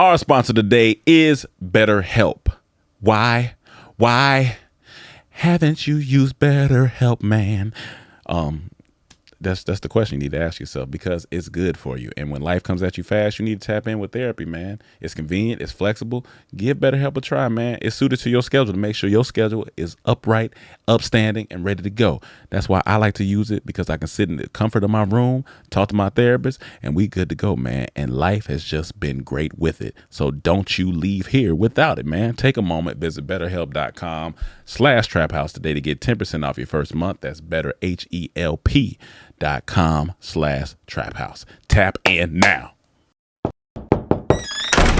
Our sponsor today is BetterHelp. Why haven't you used BetterHelp, man? That's the question you need to ask yourself, because it's good for you. And when life comes at you fast, you need to tap in with therapy, man. It's convenient. It's flexible. Give BetterHelp a try, man. It's suited to your schedule to make sure your schedule is upright, upstanding, and ready to go. That's why I like to use it, because I can sit in the comfort of my room, talk to my therapist, and we good to go, man. And life has just been great with it. So don't you leave here without it, man. Take a moment. Visit BetterHelp.com/TrapHouse today to get 10% off your first month. That's BetterHelp.com/TrapHouse. Tap in now.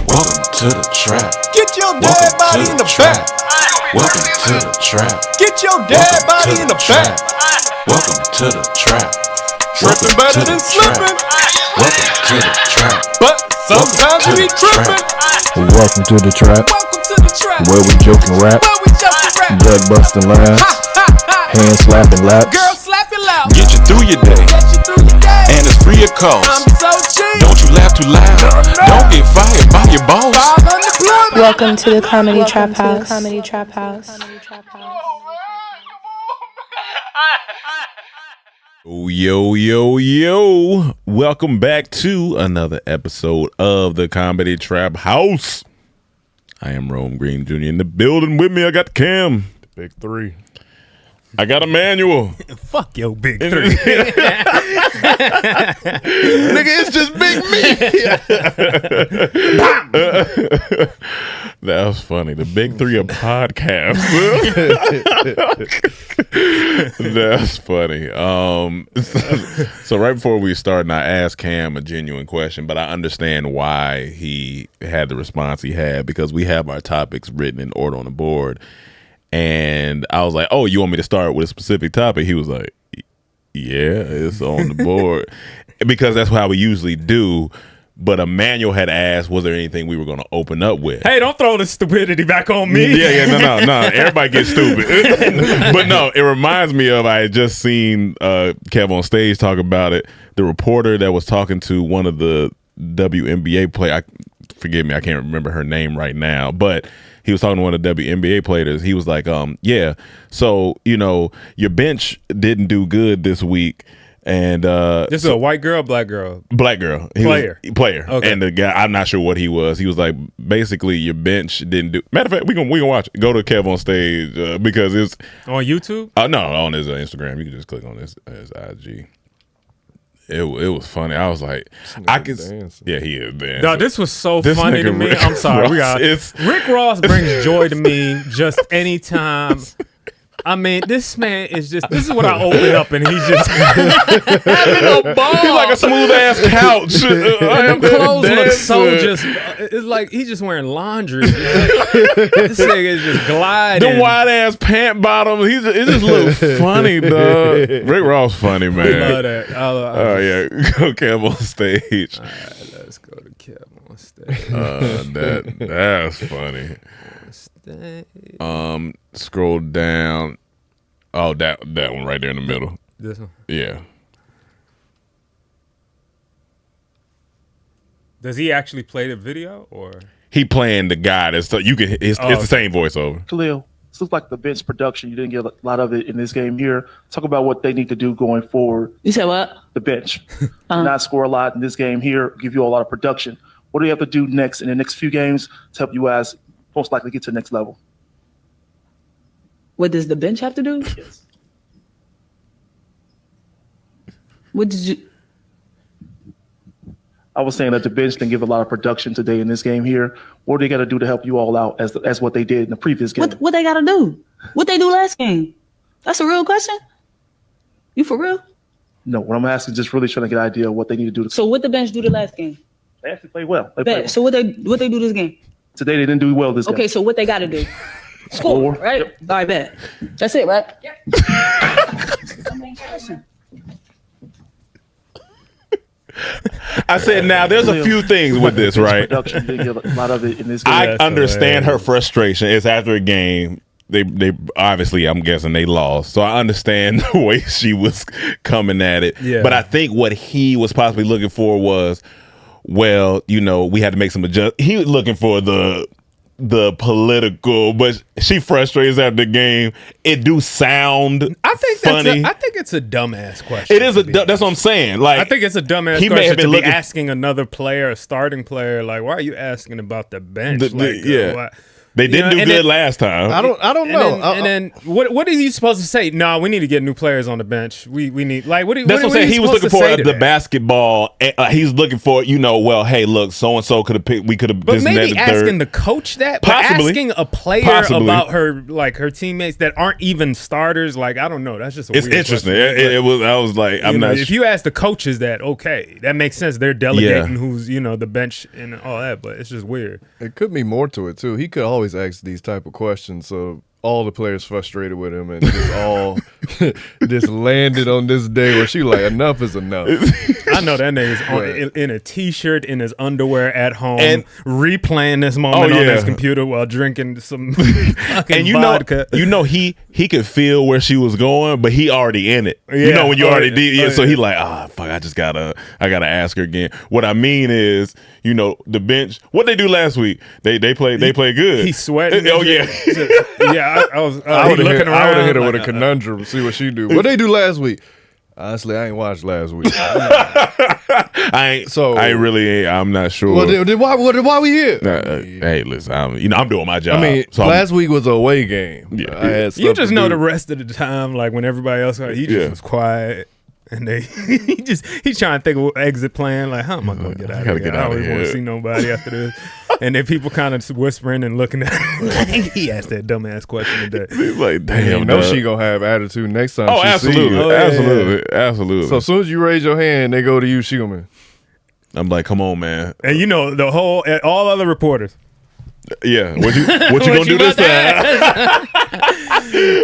Welcome to the trap. Get your dead body in the back. Welcome to the trap. Get your dead body in the back. Welcome to the trap. Tripping better than slipping. Welcome to the trap. But sometimes we tripping. Welcome to the trap, Welcome to the trap. where we joke and rap, Where we just rap. blood busting laughs, hand slapping laps. Girl, slap your loud. Get you through your day, Get you through your day. and it's free of cost. I'm so cheap. Don't you laugh too loud. Don't get fired by your boss. I'm unemployment. Welcome to the Comedy Trap House. Comedy Trap House. Yo. Welcome back to another episode of the Comedy Trap House. I am Rome Green Jr. in the building. With me, I got Cam. The big three. I got Emmanuel. Fuck your big three. Nigga, it's just Big Me. That was funny. The big three of podcasts. That's funny. So right before we start, I asked Cam a genuine question, but I understand why he had the response he had, because we have our topics written in order on the board. And I was like, oh, you want me to start with a specific topic? He was like, yeah, it's on the board. Because that's how we usually do. But Emmanuel had asked, was there anything we were going to open up with? Hey, don't throw the stupidity back on me. No. Everybody gets stupid. But no, it reminds me of, I had just seen Kev on stage talk about it. The reporter that was talking to one of the WNBA players, forgive me, I can't remember her name right now, but he was talking to one of the WNBA players. He was like, yeah, so, your bench didn't do good this week. And This is a white girl, black girl? Black girl. Player. Player. Okay. And the guy, I'm not sure what he was. He was like, basically, your bench didn't do. Matter of fact, we can watch it. Go to Kev on stage because it's On YouTube? no, on his Instagram. You can just click on his IG. It was funny. I was like, yeah, he is dancing. No, this was so This funny to nigga me. Rick I'm sorry. Ross Rick Ross brings joy to me just anytime. I mean, this man is this is what I open up and he's just having a ball. He's like a smooth ass couch. And them clothes look so just, it's like he's just wearing laundry. This nigga is just gliding. Them wide ass pant bottoms. It just looks funny, dog. Rick Ross funny, man. I love that. Oh yeah, go Kev on stage. All right, let's go to Kev on stage. That's funny. Scroll down. Oh, that one right there in the middle. This one. Yeah. Does he actually play the video or? He playing the guy that's it's the same voiceover. Khalil, this looks like the bench production. You didn't get a lot of it in this game here. Talk about what they need to do going forward. You said what? The bench. Not score a lot in this game here, give you a lot of production. What do you have to do next in the next few games to help you guys most likely get to the next level? What does the bench have to do? Yes. What did you? I was saying that the bench didn't give a lot of production today in this game here. What do they got to do to help you all out as what they did in the previous game? What they got to do? What they do last game? That's a real question. You for real? No, what I'm asking is just really trying to get an idea of what they need to do. So what the bench do the last game? They actually played well. They played well. So what they do this game? Today they didn't do well this game. Okay, so what they got to do? Score, right? Yep. All right, bet. That's it, right? Yep. I said, now there's a few things with this, right? Production didn't get a lot of it in this game. I understand her frustration. It's after a game. They obviously, I'm guessing they lost. So I understand the way she was coming at it. Yeah. But I think what he was possibly looking for was, well, we had to make some adjustments. He was looking for the political, but she frustrates after the game. It do sound I think funny. I think it's a dumbass question. It is that's what I'm saying. Like, I think it's a dumbass he question may have been to looking, be asking another player, a starting player, like, why are you asking about the bench? yeah. They didn't do good last time. I don't know. And then what are you supposed to say? No, we need to get new players on the bench. We need what? That's what I'm saying. He was looking for the basketball. He's looking for well, hey, look, so and so could have picked. We could have. But maybe asking the coach that, possibly, but asking a player about her teammates that aren't even starters. Like, I don't know. That's just it's weird interesting. Question. It was. I was like, I'm not. If you ask the coaches that, okay, that makes sense. They're delegating who's the bench and all that, but it's just weird. It could be more to it too. He could always ask these type of questions, so all the players frustrated with him and just all just landed on this day where she like, enough is enough. I know that nigga's in a t-shirt, in his underwear at home, and replaying this moment on his computer while drinking some fucking vodka. He could feel where she was going, but he already in it. Yeah. When you already did, so he like, fuck, I gotta ask her again. What I mean is, the bench. What they do last week? They played good. He's sweating. Oh yeah, yeah. I would have hit her with a conundrum. See what she do. What they do last week? Honestly, I ain't watched last week. I'm not sure. Well, why we here? Hey, listen, I'm doing my job. I mean, last week was a away game. Yeah. You just know the rest of the time, like when everybody else, he just was quiet. And he's trying to think of exit plan. Like, how am I gonna get out of here? I don't even want to see nobody after this. And then people kind of whispering and looking at him. Like, he asked that dumbass question today. He's like, damn, she gonna have attitude next time. Oh, absolutely, absolutely. So as soon as you raise your hand, they go to you. She gonna be. I'm like, come on, man. And all other reporters. Yeah, what you gonna do this time?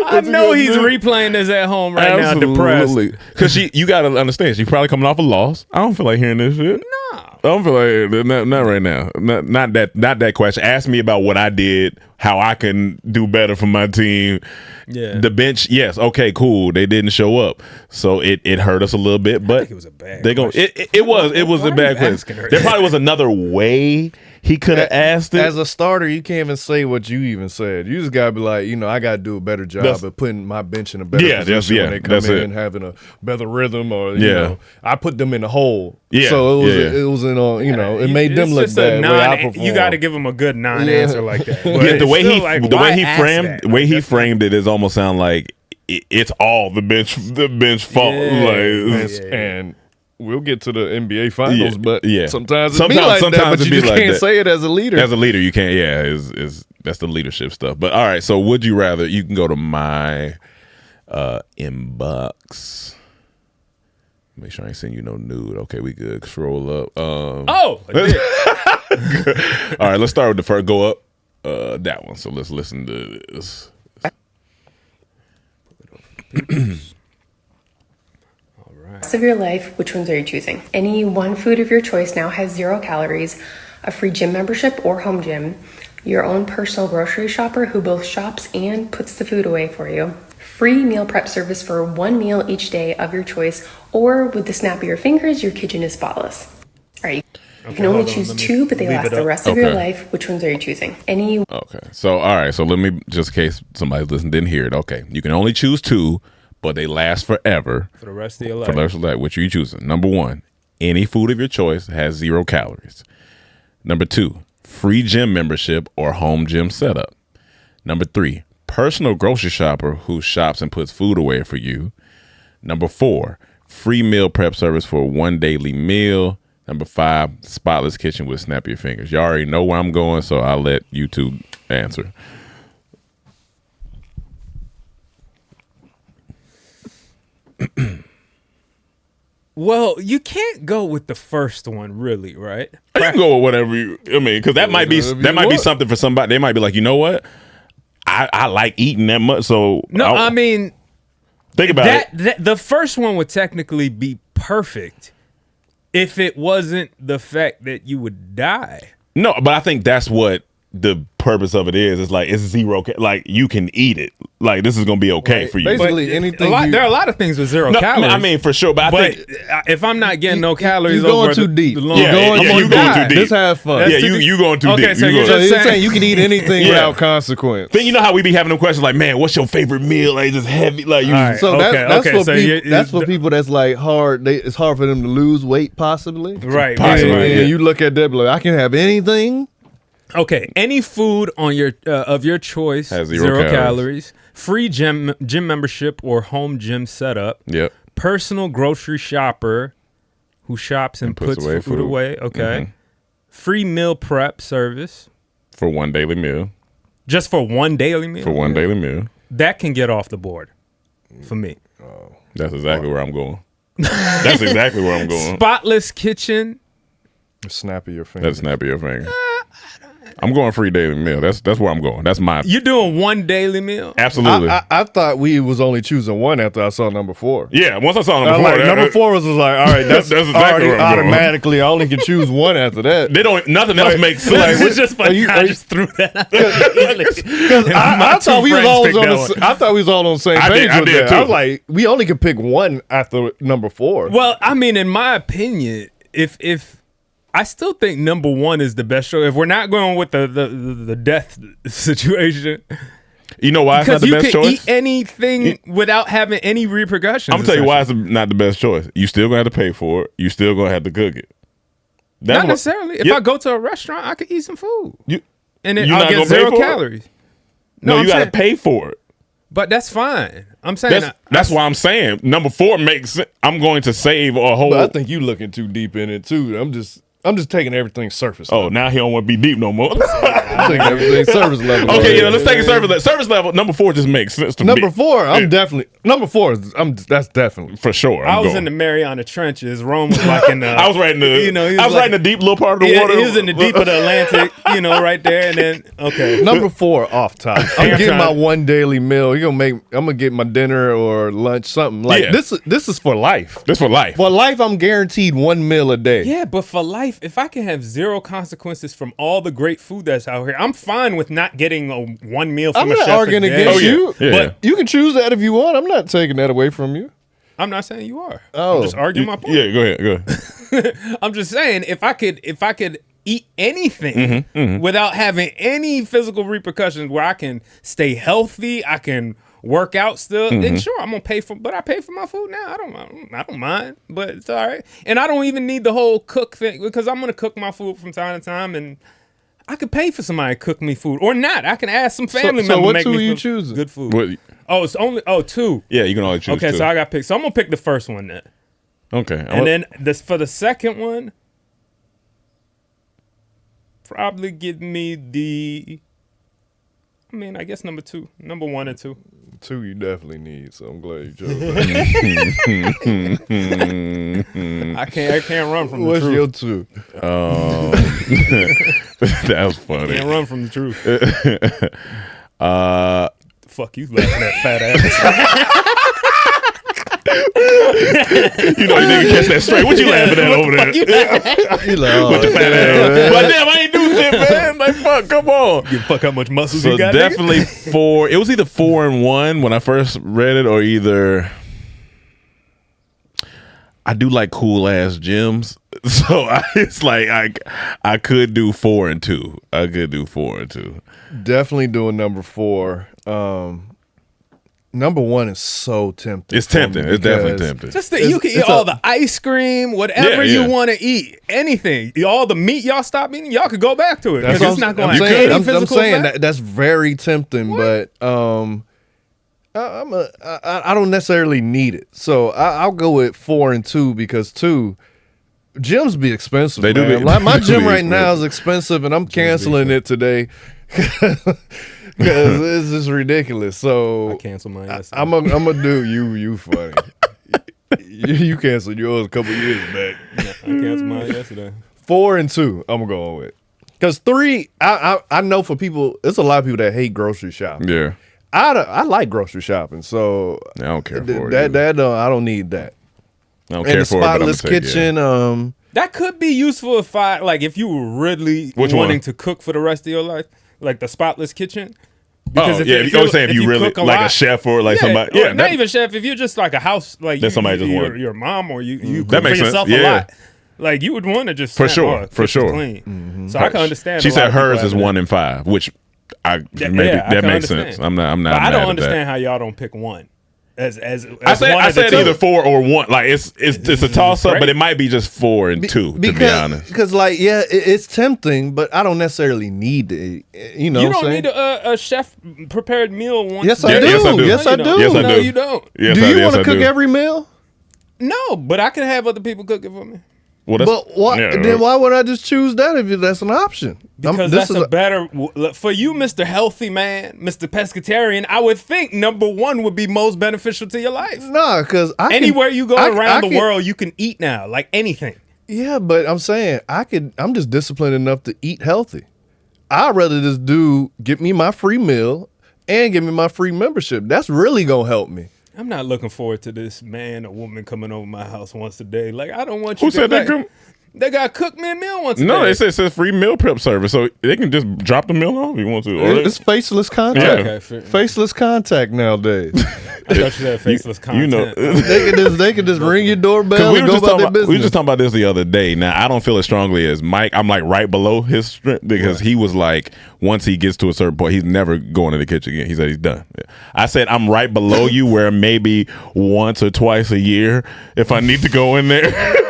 I know he's replaying this at home right now, depressed. Because you got to understand, she's probably coming off a loss. I don't feel like hearing this shit. No, I don't feel like not right now. Not that question. Ask me about what I did, how I can do better for my team. Yeah, the bench. Yes, okay, cool. They didn't show up, so it hurt us a little bit. But I think it was a bad. It was a bad question. There probably was another way he could have asked it. As a starter, you can't even say what you even said. You just gotta be like, I gotta do a better job of putting my bench in a better position when they come in and having a better rhythm, or I put them in the hole. Yeah, so it was it made them look bad. You got to give them a good non-answer like that. But the way he framed it is almost sound like it's all the bench fault. And we'll get to the NBA finals, but sometimes it be like that, but you just can't say it as a leader. As a leader, you can't. Yeah, is that's the leadership stuff. But all right, so would you rather? You can go to my inbox. Make sure I ain't sending you no nude. Okay, we good. Scroll up. All right, let's start with the first. Go up. That one. So let's listen to this. Rest of your life, which ones are you choosing? Any one food of your choice now has 0 calories, a free gym membership or home gym, your own personal grocery shopper who both shops and puts the food away for you, free meal prep service for 1 meal each day of your choice, or with the snap of your fingers, your kitchen is spotless. All right. You can only choose 2, but they last the rest of your life. Which ones are you choosing? Okay. So, all right. So let me, just in case somebody listening didn't hear it. Okay. You can only choose 2, but they last forever. For the rest of your life. For the rest of your life. Which are you choosing? Number 1, any food of your choice has 0 calories. Number 2, free gym membership or home gym setup. Number 3, personal grocery shopper who shops and puts food away for you. Number 4, free meal prep service for 1 daily meal. Number 5, spotless kitchen with snap your fingers. Y'all already know where I'm going, so I'll let you two answer. Well, you can't go with the first one, really, right? You can go with whatever you. I mean, because that might be something for somebody. They might be like, you know what? I like eating that much, so I mean, think about it. The first one would technically be perfect if it wasn't the fact that you would die. No, but I think that's what the purpose of it is like it's zero. Like you can eat it. Like this is gonna be okay for you. Basically, anything. There are a lot of things with zero calories. I mean, for sure. But I think if I'm not getting no calories, you're going over too deep. The you going too deep. Just have fun. You going too deep. Okay, so you're saying you can eat anything without consequence. Then you know how we be having them questions like, man, what's your favorite meal? Like just heavy. Like you. Right. So that's for people that's like hard. It's hard for them to lose weight, possibly. Right. And you look at that, like I can have anything. Okay, any food on your of your choice has zero calories. Free gym membership or home gym setup. Yep. Personal grocery shopper who shops and puts food away. Okay. Mm-hmm. Free meal prep service for one daily meal. Just for one daily meal. For one daily meal. That can get off the board for me. That's exactly where I'm going. That's exactly where I'm going. Spotless kitchen. Snap of your finger. That's snap of your finger. I'm going free daily meal. That's where I'm going. That's my. You doing one daily meal? Absolutely. I thought we was only choosing one after I saw number 4. Yeah, once I saw number 4, number 4 was like, all right, that's exactly where I'm automatically. I only can choose one after that. They don't. Nothing else makes sense. It's just funny. I just threw that out. Because I thought we was always I thought we was all on the same page with that. I was like, we only could pick one after number 4. Well, I mean, in my opinion, if I still think number 1 is the best show. If we're not going with the death situation, you know why it's not the best choice? Because you can eat anything without having any repercussions. I'm gonna tell you why it's not the best choice. You still gonna have to pay for it. You still gonna have to cook it. Not necessarily. If I go to a restaurant, I could eat some food, and then I'll get 0 calories. No, you gotta pay for it. But that's fine. I'm saying that's why I'm saying number 4 makes sense. I'm going to save a whole. But I think you looking too deep in it too. I'm just taking everything surface level. Oh, now he don't want to be deep no more. I'm taking everything surface level. Okay, let's take it surface level. Number 4 just makes sense to me. Number 4, number 4 is that's definitely for sure. I was in the Mariana Trenches. Rome was like in the. I was right in the. I was right in the deep little part of the water. He was in the deep of the Atlantic, right there, and then number 4 off top. I'm getting my one daily meal. I'm gonna get my dinner or lunch, something like this. This is for life. This for life. For life, I'm guaranteed one meal a day. Yeah, but for life, if I can have 0 consequences from all the great food that's out here, I'm fine with not getting one meal from a chef. I'm not arguing against you, but you can choose that if you want. I'm not taking that away from you. I'm not saying you are. Oh, I'm just arguing my point. Yeah, go ahead. I'm just saying if I could eat anything without having any physical repercussions, where I can stay healthy, I can work out still, then sure, I'm gonna pay for. But I pay for my food now. I don't mind, but it's all right. And I don't even need the whole cook thing, because I'm gonna cook my food from time to time, and I could pay for somebody to cook me food or not. I can ask some family members. So what make 2 me are you choosing? Good food. What? Oh, it's only 2. Yeah, you can only choose. Okay, 2. so I got picked. So I'm gonna pick the first one then. Okay, and then for the second one, probably give me the. I mean, I guess number 2, number 1 and 2. 2 you definitely need, so I'm glad you chose that. I can't run from the truth. What's your 2? That was funny. Can't run from the truth. Fuck you laughing at fat ass. You didn't catch that straight. What you laughing at over there? You like, with the fat ass. But damn, I ain't do shit, man. Like, fuck, come on. Give a fuck how much muscles so you got. Definitely 4. It was either 4 and 1 when I first read it, or either. I do like cool ass gyms, so it's like I could do 4 and 2. I could do 4 and 2. Definitely doing number 4. Number 1 is so tempting. It's tempting. It's definitely tempting. Just that you can eat all the ice cream, whatever you want to eat, anything. All the meat y'all stop eating, y'all could go back to it. That's it's not going to say. I'm saying that's very tempting, but I don't necessarily need it. So I'll go with 4 and 2, because 2 gyms be expensive. They do. Like my gym right now is expensive, and I'm canceling it today. Because it's just ridiculous. So I canceled mine yesterday. I'm gonna do you funny. you canceled yours a couple years back. Yeah, I canceled mine yesterday. 4 and 2, I'm going with. Because 3, I know for people, there's a lot of people that hate grocery shopping. Yeah, I like grocery shopping, so I don't care for it. I don't need that. I don't care for it. But I'm spotless kitchen. That could be useful if you were really wanting to cook for the rest of your life. like the spotless kitchen. Because if you really cook like a chef or like somebody, or not even chef. If you're just like a house, like your mom or you cook for yourself a lot. Like you would want to just for sure. Clean. So I can understand. She said hers is 1 in 5, which that makes sense. I'm not. But I don't understand how y'all don't pick one. I said either 4 or 1. Like it's a toss up, but it might be just 4 and 2. To be honest, because like it's tempting, but I don't necessarily need to. You don't need a chef prepared meal once. Yes, I do. Yes, I do. No, you don't. Do you want to cook every meal? No, but I can have other people cook it for me. Well, then why would I just choose that if that's an option? Because that's a better for you, Mr. Healthy Man, Mr. Pescatarian. I would think number 1 would be most beneficial to your life. No, because anywhere you go around the world, you can eat now, like anything. Yeah, but I'm saying I'm just disciplined enough to eat healthy. I'd rather just get me my free meal and give me my free membership. That's really gonna help me. I'm not looking forward to this man or woman coming over my house once a day. Like, I don't want you. Who said they come? They got to cook me a meal once a day. No, they said it says free meal prep service, so they can just drop the meal off if you want to. It's faceless contact. Yeah. Okay, faceless contact nowadays. I thought you said faceless contact. They can just ring your doorbell and go about their business. We were just talking about this the other day. Now, I don't feel as strongly as Mike. I'm like right below his strength because he was like, once he gets to a certain point, he's never going to the kitchen again. He said he's done. I said I'm right below you where maybe once or twice a year if I need to go in there.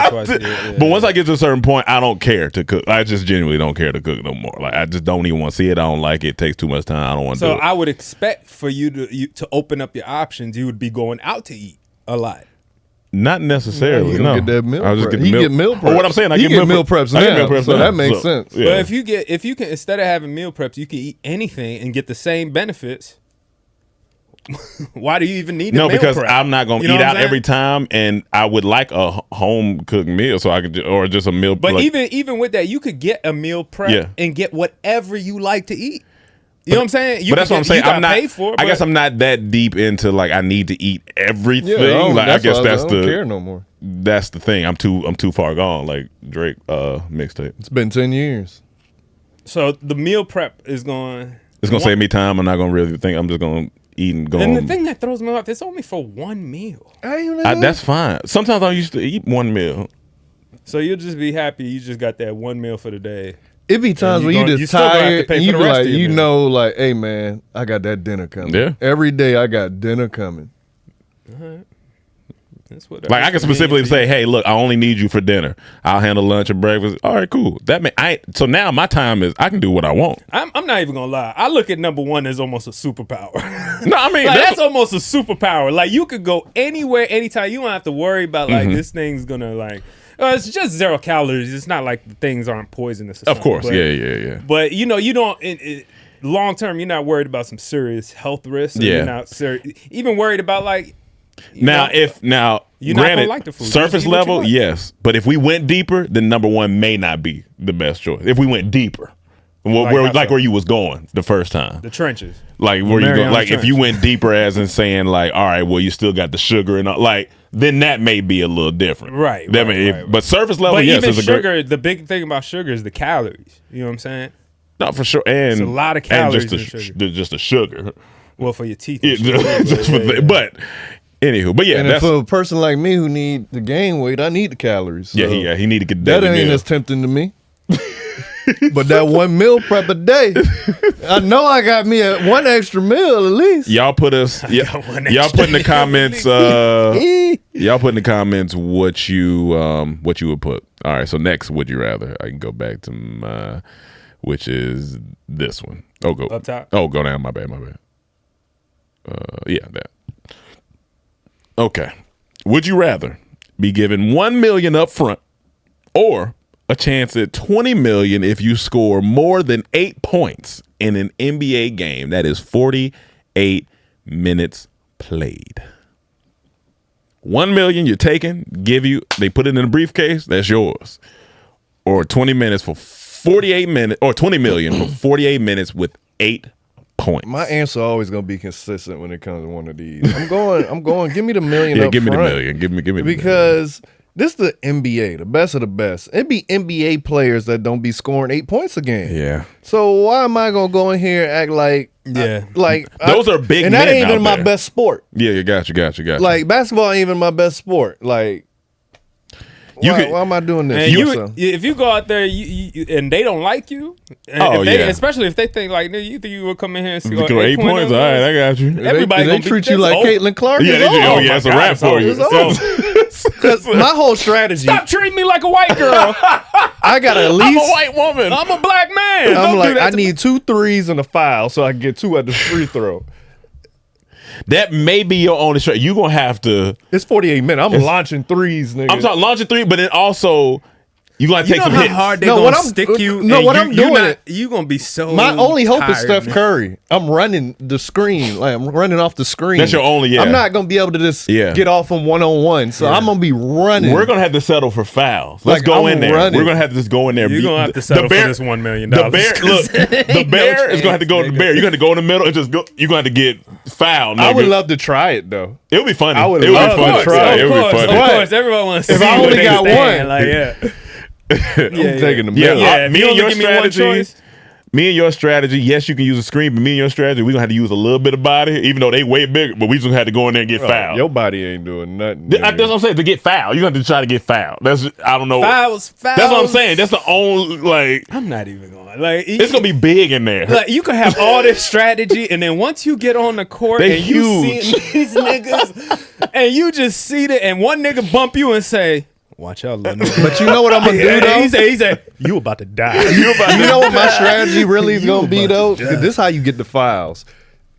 But once I get to a certain point, I don't care to cook. I just genuinely don't care to cook no more. Like I just don't even want to see it. I don't like it. It takes too much time. I don't want to do it. So I would expect for you to open up your options. You would be going out to eat a lot. Not necessarily. No, get that meal I was just getting get meal prep. Or what I'm saying, I get meal preps now. So that makes sense. Yeah. But if you can instead of having meal preps, you can eat anything and get the same benefits. Why do you even need no? Meal Because prep? I'm not going to eat out every time, and I would like a home cooked meal, so I could, or just a meal. But even with that, you could get a meal prep and get whatever you like to eat. You know what I'm saying? But that's what I'm saying. I'm not. Pay for it, I guess I'm not that deep into like I need to eat everything. I guess I don't care no more. That's the thing. I'm too far gone. Like Drake mixtape. It's been 10 years. So the meal prep is going. It's gonna save me time. I'm not gonna really think. I'm just gonna eat and go. And the thing that throws me off, it's only for one meal. That's fine. Sometimes I used to eat one meal. So you'll just be happy you just got that one meal for the day. It be times when you just tired and you be like, like, hey man, I got that dinner coming. Yeah. Every day I got dinner coming. All right. That's what like I can specifically say, hey, look, I only need you for dinner. I'll handle lunch and breakfast. All right, cool. So now my time is I can do what I want. I'm not even gonna lie. I look at number 1 as almost a superpower. No, I mean like, that's almost a superpower. Like you could go anywhere, anytime. You don't have to worry about like this thing's gonna like. It's just 0 calories. It's not like the things aren't poisonous. Of course, but, yeah. But you don't. Long term, you're not worried about some serious health risks. You're not even worried about like. You're granted, not gonna like the food. Surface level, yes. But if we went deeper, then number 1 may not be the best choice. If we went deeper, where you was going the first time, the trenches, like where you go, like if you went deeper, as in saying like, all right, well, you still got the sugar and all, like. Then that may be a little different, right? But surface level, yes, even is sugar. The big thing about sugar is the calories. You know what I'm saying? No, for sure, and it's a lot of calories and just the sugar. Well, for your teeth, but anywho, but yeah, and for a person like me who need to gain weight, I need the calories. So he need to get that. Ain't as tempting to me. But that one meal prep a day, I know I got me one extra meal at least. Y'all put us. Y'all put in the comments. Y'all put in the comments what you would put. All right. So next, would you rather? I can go back to my, which is this one. Oh, go up top. Oh, go down. My bad. Yeah, that. Okay. Would you rather be given $1 million up front or a chance at $20 million if you score more than 8 points in an NBA game that is 48 minutes played? $1 million you're taking, they put it in a briefcase, that's yours. Or 20 minutes for 48 minutes, or 20 million for 48 minutes with 8 points. My answer always gonna be consistent when it comes to one of these. I'm going. Give me the million. Yeah, up give me front. the million. Give me because This is the NBA, the best of the best. It be NBA players that don't be scoring 8 points a game. Yeah. So why am I gonna go in here and act like those are big and men that ain't even out my there. best sport. Yeah, you got you. Like basketball ain't even my best sport. Like why am I doing this? If you go out there and they don't like you, especially if they think like you think you will come in here and score 8 points. All right, I got you. Everybody they treat you like Caitlin Clark. Yeah, they do. Oh yeah, it's a wrap for you. Because my whole strategy. Stop treating me like a white girl. I got at least. I'm a white woman. I'm a black man. I'm like, I need 2 threes in a foul so I can get 2 at the free throw. That may be your only strategy. You're going to have to. It's 48 minutes. I'm launching threes, nigga. I'm talking launching 3, but then also you're going to take some hits. Hard they gonna stick you. No, what I'm doing. You're going to be so my only hope tired, is Steph Curry. I'm running the screen. Like, I'm running off the screen. That's your only, I'm not going to be able to just get off them one-on-one. So I'm going to be running. We're going to have to settle for fouls. Let's go in there. Running. We're going to have to just go in there. You're going to have to settle for this $1 million. The bear is going to have to go to the bear. You're going to go in the middle and just go. You're going to have to get fouled. I would love to try it, though. It would be funny. I would love to try it. It would be funny. Of course, everyone wants to see if I only got one. Like, I'm taking the middle. Me and your strategy. Me and your strategy, yes, you can use a screen, but me and your strategy, we're going to have to use a little bit of body, even though they way bigger, but we just had to go in there and get fouled. Your body ain't doing nothing. That's what I'm saying. To get fouled, you're going to have to try to get fouled. I don't know. Fouls. That's what I'm saying. That's the only, like. I'm not even going. Like, it's going to be big in there. Like, you can have all this strategy, and then once you get on the court they and huge. you see these niggas, and you just see it, and one nigga bump you and say, watch out, little nigga. But you know what I'm gonna do though? He said, you about to die. You know what my strategy really is gonna be though? This is how you get the fouls.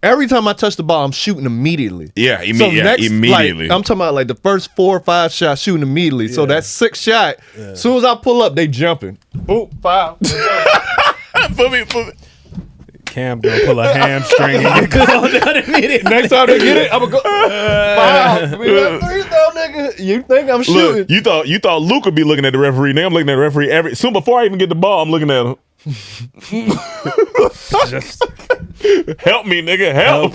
Every time I touch the ball, I'm shooting immediately. Yeah, immediately. Like, I'm talking about like the first 4 or 5 shots shooting immediately. So that 6th shot, as soon as I pull up, they jumping. Boom, foul. Put me. Cam gonna pull a hamstring and get called out immediately. Next time they get it, I'm gonna go foul. We got 3 though, nigga. You think I'm shooting? Look, you thought Luke would be looking at the referee. Now I'm looking at the referee soon before I even get the ball. I'm looking at him. Help me, nigga. Help.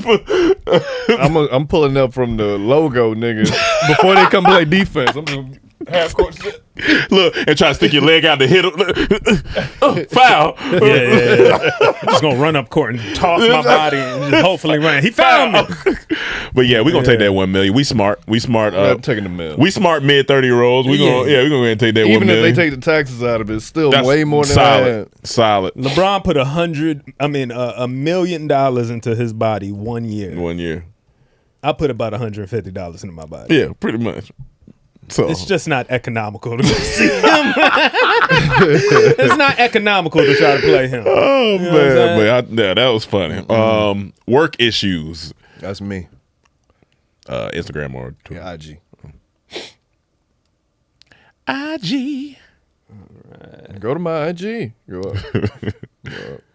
I'm pulling up from the logo, nigga. Before they come play defense, I'm just half court shit. Look, and try to stick your leg out to hit him. Foul. Yeah. I'm just gonna run up court and toss my body and just hopefully run. He found me. But yeah, we gonna take that $1 million. We smart. I'm taking the mill. We smart mid 30-year-olds. We gonna go ahead and take that $1 million. Even if they take the taxes out of it, it's still that's way more than solid. LeBron put $1 million into his body 1 year. 1 year. I put about $150 into my body. Yeah, pretty much. So it's just not economical to go see him. It's not economical to try to play him. Oh, man. But that was funny. Work issues. That's me. Instagram or Twitter. Yeah, IG. IG. All right. Go to my IG. Go up.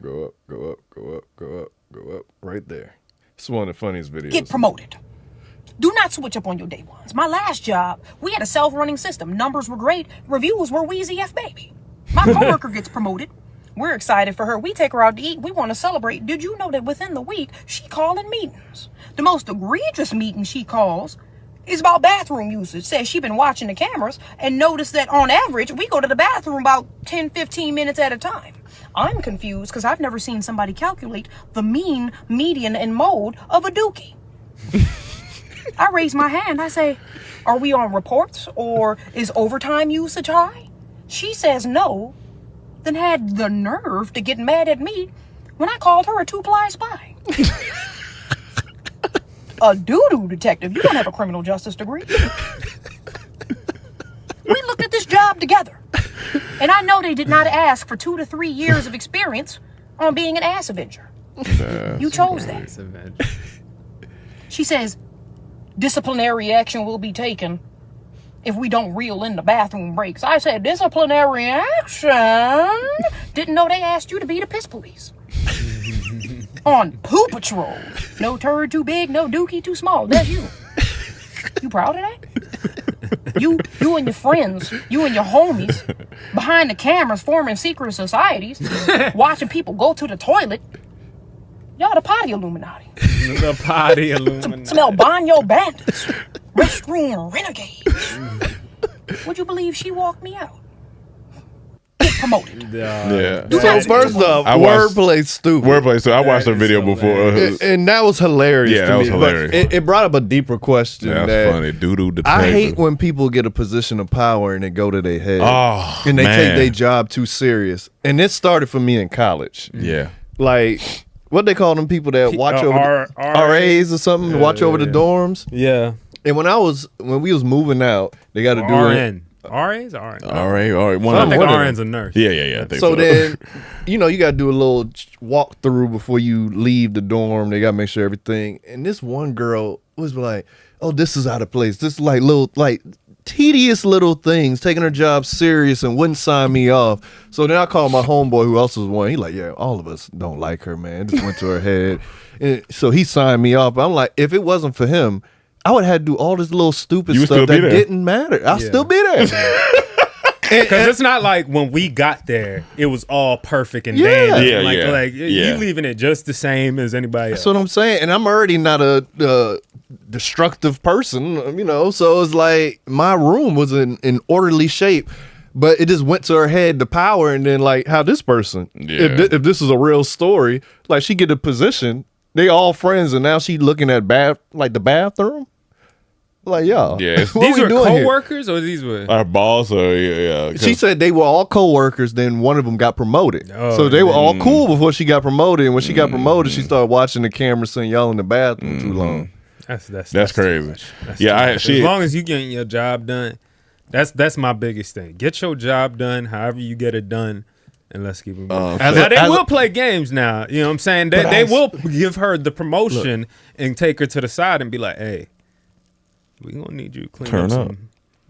Go up. Go up. Go up. Go up. Go up. Right there. It's one of the funniest videos. Get promoted. Do not switch up on your day ones. My last job, we had a self-running system. Numbers were great. Reviews were Wheezy F baby. My coworker gets promoted. We're excited for her. We take her out to eat. We want to celebrate. Did you know that within the week, she calling meetings? The most egregious meeting she calls is about bathroom usage. Says she been watching the cameras and noticed that on average, we go to the bathroom about 10, 15 minutes at a time. I'm confused because I've never seen somebody calculate the mean, median, and mode of a dookie. I raise my hand. I say, are we on reports or is overtime usage high? She says no, then had the nerve to get mad at me when I called her a 2-ply spy. A doo-doo detective. You don't have a criminal justice degree. We looked at this job together. And I know they did not ask for 2 to 3 years of experience on being an ass avenger. You chose that. She says, disciplinary action will be taken if we don't reel in the bathroom breaks. I said, disciplinary action? Didn't know they asked you to be the piss police. On poo patrol. No turd too big, no dookie too small. That's you. You proud of that? You and your friends, you and your homies, behind the cameras forming secret societies, watching people go to the toilet. Y'all the potty Illuminati. The potty Illuminati. Smell Banyo bandits. Restroom renegades. Would you believe she walked me out? Get promoted. Yeah. So first off, wordplay stupid. Wordplay stupid. I watched her video before. And that was hilarious. Yeah, to that was me. hilarious. But it brought up a deeper question. That's funny. Doo-doo the I paper. hate when people get a position of power and they go to their head. Oh, and they man. take their job too serious. And this started for me in college. Yeah. Like, what they call them people that watch over RAs or something, watch over the dorms. Yeah. And when we was moving out, they got to do RN. RA's RN. RA. One I of think them. RN's a nurse. Yeah. I think So then, you got to do a little walkthrough before you leave the dorm. They got to make sure everything. And this one girl was like, "Oh, this is out of place. This is like little, like tedious little things, taking her job serious and wouldn't sign me off." So then I called my homeboy, who else was one. He like, "Yeah, all of us don't like her, man. It just went to her head." And so he signed me off. I'm like, if it wasn't for him, I would have had to do all this little stupid stuff that didn't matter. I'll still be there. Because it's not like when we got there, it was all perfect and dandy. You leaving it just the same as anybody else. That's what I'm saying. And I'm already not a destructive person, so it's like my room was in orderly shape. But it just went to her head, the power, and then like how this person, if this is a real story, like she get a position, they all friends, and now she looking at the bathroom. Like, y'all. Yeah. These were co-workers or these were our boss or She said they were all co-workers, then one of them got promoted. So they were all cool before she got promoted, and when she got promoted, she started watching the camera saying y'all in the bathroom too long. That's crazy. As long as you getting your job done, that's my biggest thing. Get your job done, however you get it done. And let's keep it moving. They will play games now. You know what I'm saying? They will give her the promotion and take her to the side and be like, "Hey, we gonna need you to clean up.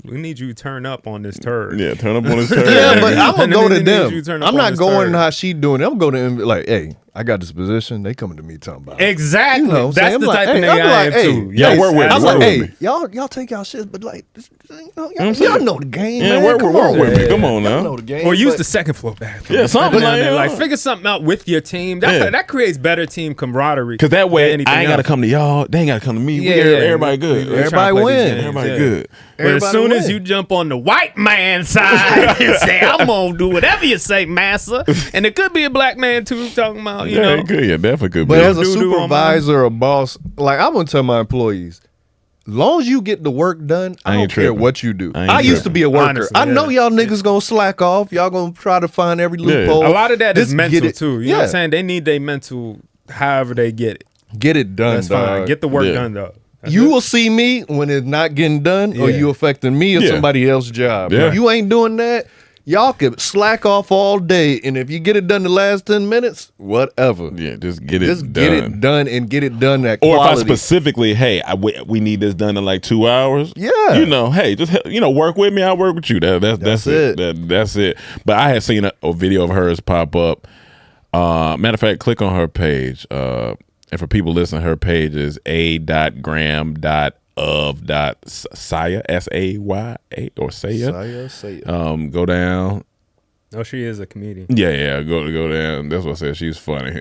We need you to turn up on this turd." Yeah, turn up on this turd. Yeah, but I'm gonna go to them. I'm not going how she doing it. I'm going to them like, "Hey, I got this position. They coming to me talking about it." Exactly. That's the type of nigga I am too. Yeah, work with me. I'm like, "Hey, y'all take y'all shit, but like, y'all know the game, man. Work with me. Come on now. Y'all know the game." Or use the second floor bathroom. Yeah, something like that. Like figure something out with your team. That creates better team camaraderie. Because that way, I ain't got to come to y'all. They ain't got to come to me. Everybody good. Everybody win. Everybody good. But as soon as you jump on the white man side and say, "I'm gonna do whatever you say, massa," and it could be a black man too talking about, you know. It could, definitely could be. But as a supervisor or boss, like I'm gonna tell my employees, as long as you get the work done, I don't care what you do. I used to be a worker. Honestly, I know y'all niggas gonna slack off. Y'all gonna try to find every loophole. A lot of that is mental too. You know what I'm saying? They need their mental however they get it. Get it done, That's fine. Get the work done though. You will see me when it's not getting done or you affecting me or somebody else's job. If you ain't doing that, y'all can slack off all day, and if you get it done the last 10 minutes, whatever. Yeah, just get it done. Get it done and get it done at quality. Or if I specifically, hey, we need this done in like 2 hours. Yeah. Hey, just work with me. I'll work with you. That's it. That's it. But I had seen a video of hers pop up. Matter of fact, click on her page. And for people listening, her page is a.gram.of.saya, S-A-Y-A or Saya. Go down. Oh, she is a comedian. Yeah. Go down. That's what I said. She's funny.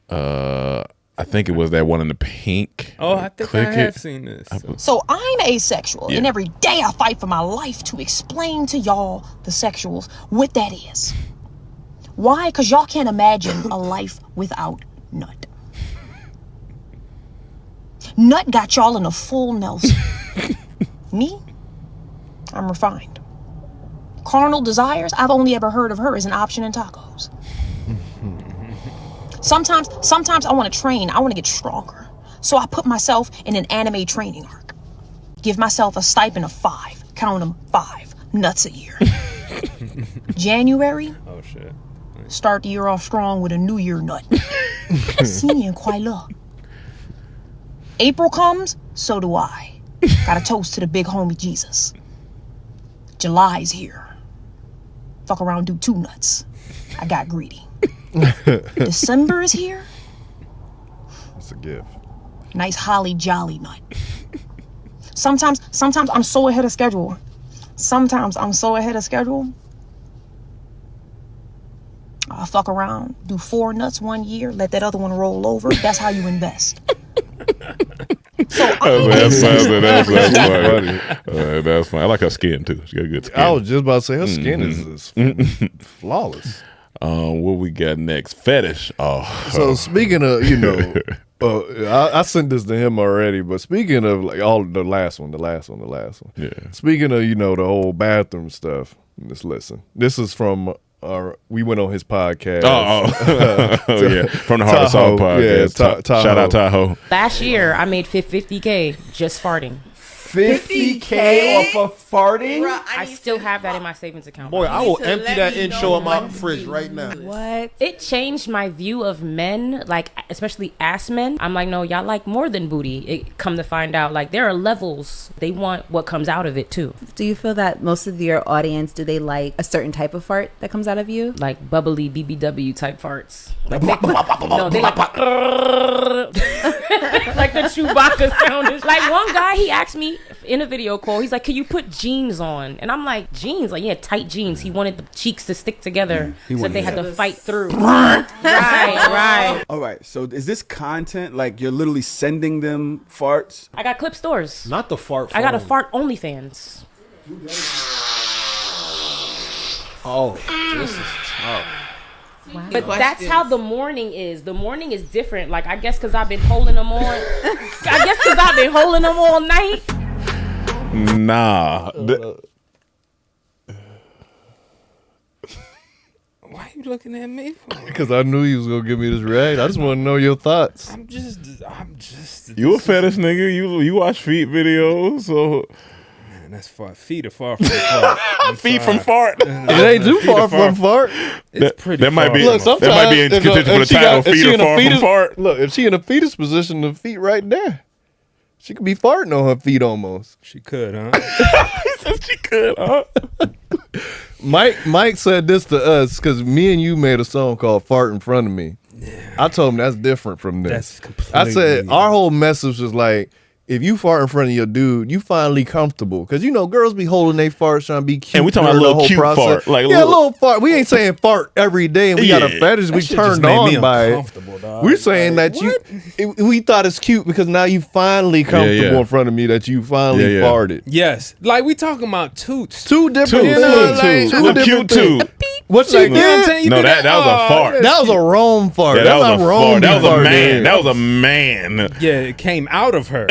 I think it was that one in the pink. Oh, I think I have seen this. So I'm asexual, and every day I fight for my life to explain to y'all, the sexuals, what that is. Why? Because y'all can't imagine a life without nut. Nut got y'all in a full Nelson. Me? I'm refined. Carnal desires, I've only ever heard of her as an option in tacos. Sometimes I want to train. I want to get stronger. So I put myself in an anime training arc. Give myself a stipend of 5. Count them 5 nuts a year. January. Oh shit. Start the year off strong with a New Year nut. Senior quite look. April comes, so do I. Got a toast to the big homie Jesus. July's here. Fuck around, do 2 nuts. I got greedy. December is here. That's a gift. Nice holly jolly nut. Sometimes I'm so ahead of schedule. I'll fuck around, do 4 nuts 1 year, let that other one roll over. That's how you invest. That's funny. That's funny. I like her skin too. She got good skin. I was just about to say her skin is flawless. What we got next? Fetish. So speaking of, I sent this to him already, but speaking of like the last one. Yeah. Speaking of, the whole bathroom stuff, just listen. This is from we went on his podcast. Yeah. From the Heart of Salt podcast. Yeah, shout out Tahoe. Last year, I made $50K just farting. $50K off of farting? I still have that in my savings account. Boy, I will empty that intro in my fridge right now. What? It changed my view of men, like especially ass men. I'm like, no, y'all like more than booty. It come to find out, like there are levels. They want what comes out of it too. Do you feel that most of your audience, do they like a certain type of fart that comes out of you? Like bubbly BBW type farts. Like they like like the Chewbacca sound. Is like one guy, he asked me in a video call, he's like, can you put jeans on? And I'm like, jeans? Like, yeah, tight jeans. He wanted the cheeks to stick together so that they had to fight through. right. All right, so is this content like you're literally sending them farts? I got clip stores. Not the fart phone. I got a fart OnlyFans. Oh, this is tough. Wow. But that's how the morning is. The morning is different. Like, I guess because I've been holding them on. I guess because I've been holding them all night. Nah. Why are you looking at me for? Because I knew you was gonna give me this reaction. I just want to know your thoughts. I'm just. You a fetish nigga? You watch feet videos? So man, that's far. Feet are far from fart. Feet from fart. It ain't too far from fart. It's pretty. That might be. Look, that might be in contention for the title. Feet are far from fart. Look, if she in a fetus position, the feet right there. She could be farting on her feet almost. She could, huh? He said she could, huh? Mike said this to us because me and you made a song called "Fart in Front of Me." Yeah. I told him that's different from this. That's completely. I said our whole message was like, if you fart in front of your dude, you finally comfortable. Because, girls be holding their farts trying to be cute. And we talking about a little cute fart. Like a little fart. We ain't saying fart every day and we got a fetish. We turned on by it. Dog. We're saying that we thought it's cute because now you finally comfortable in front of me that you finally farted. Yes. Like we talking about toots. Two different things. Two different things. What she did? No, that was a fart. That was a Rome fart. Yeah, that was a fart. That was a man. That was a man. Yeah, it came out of her.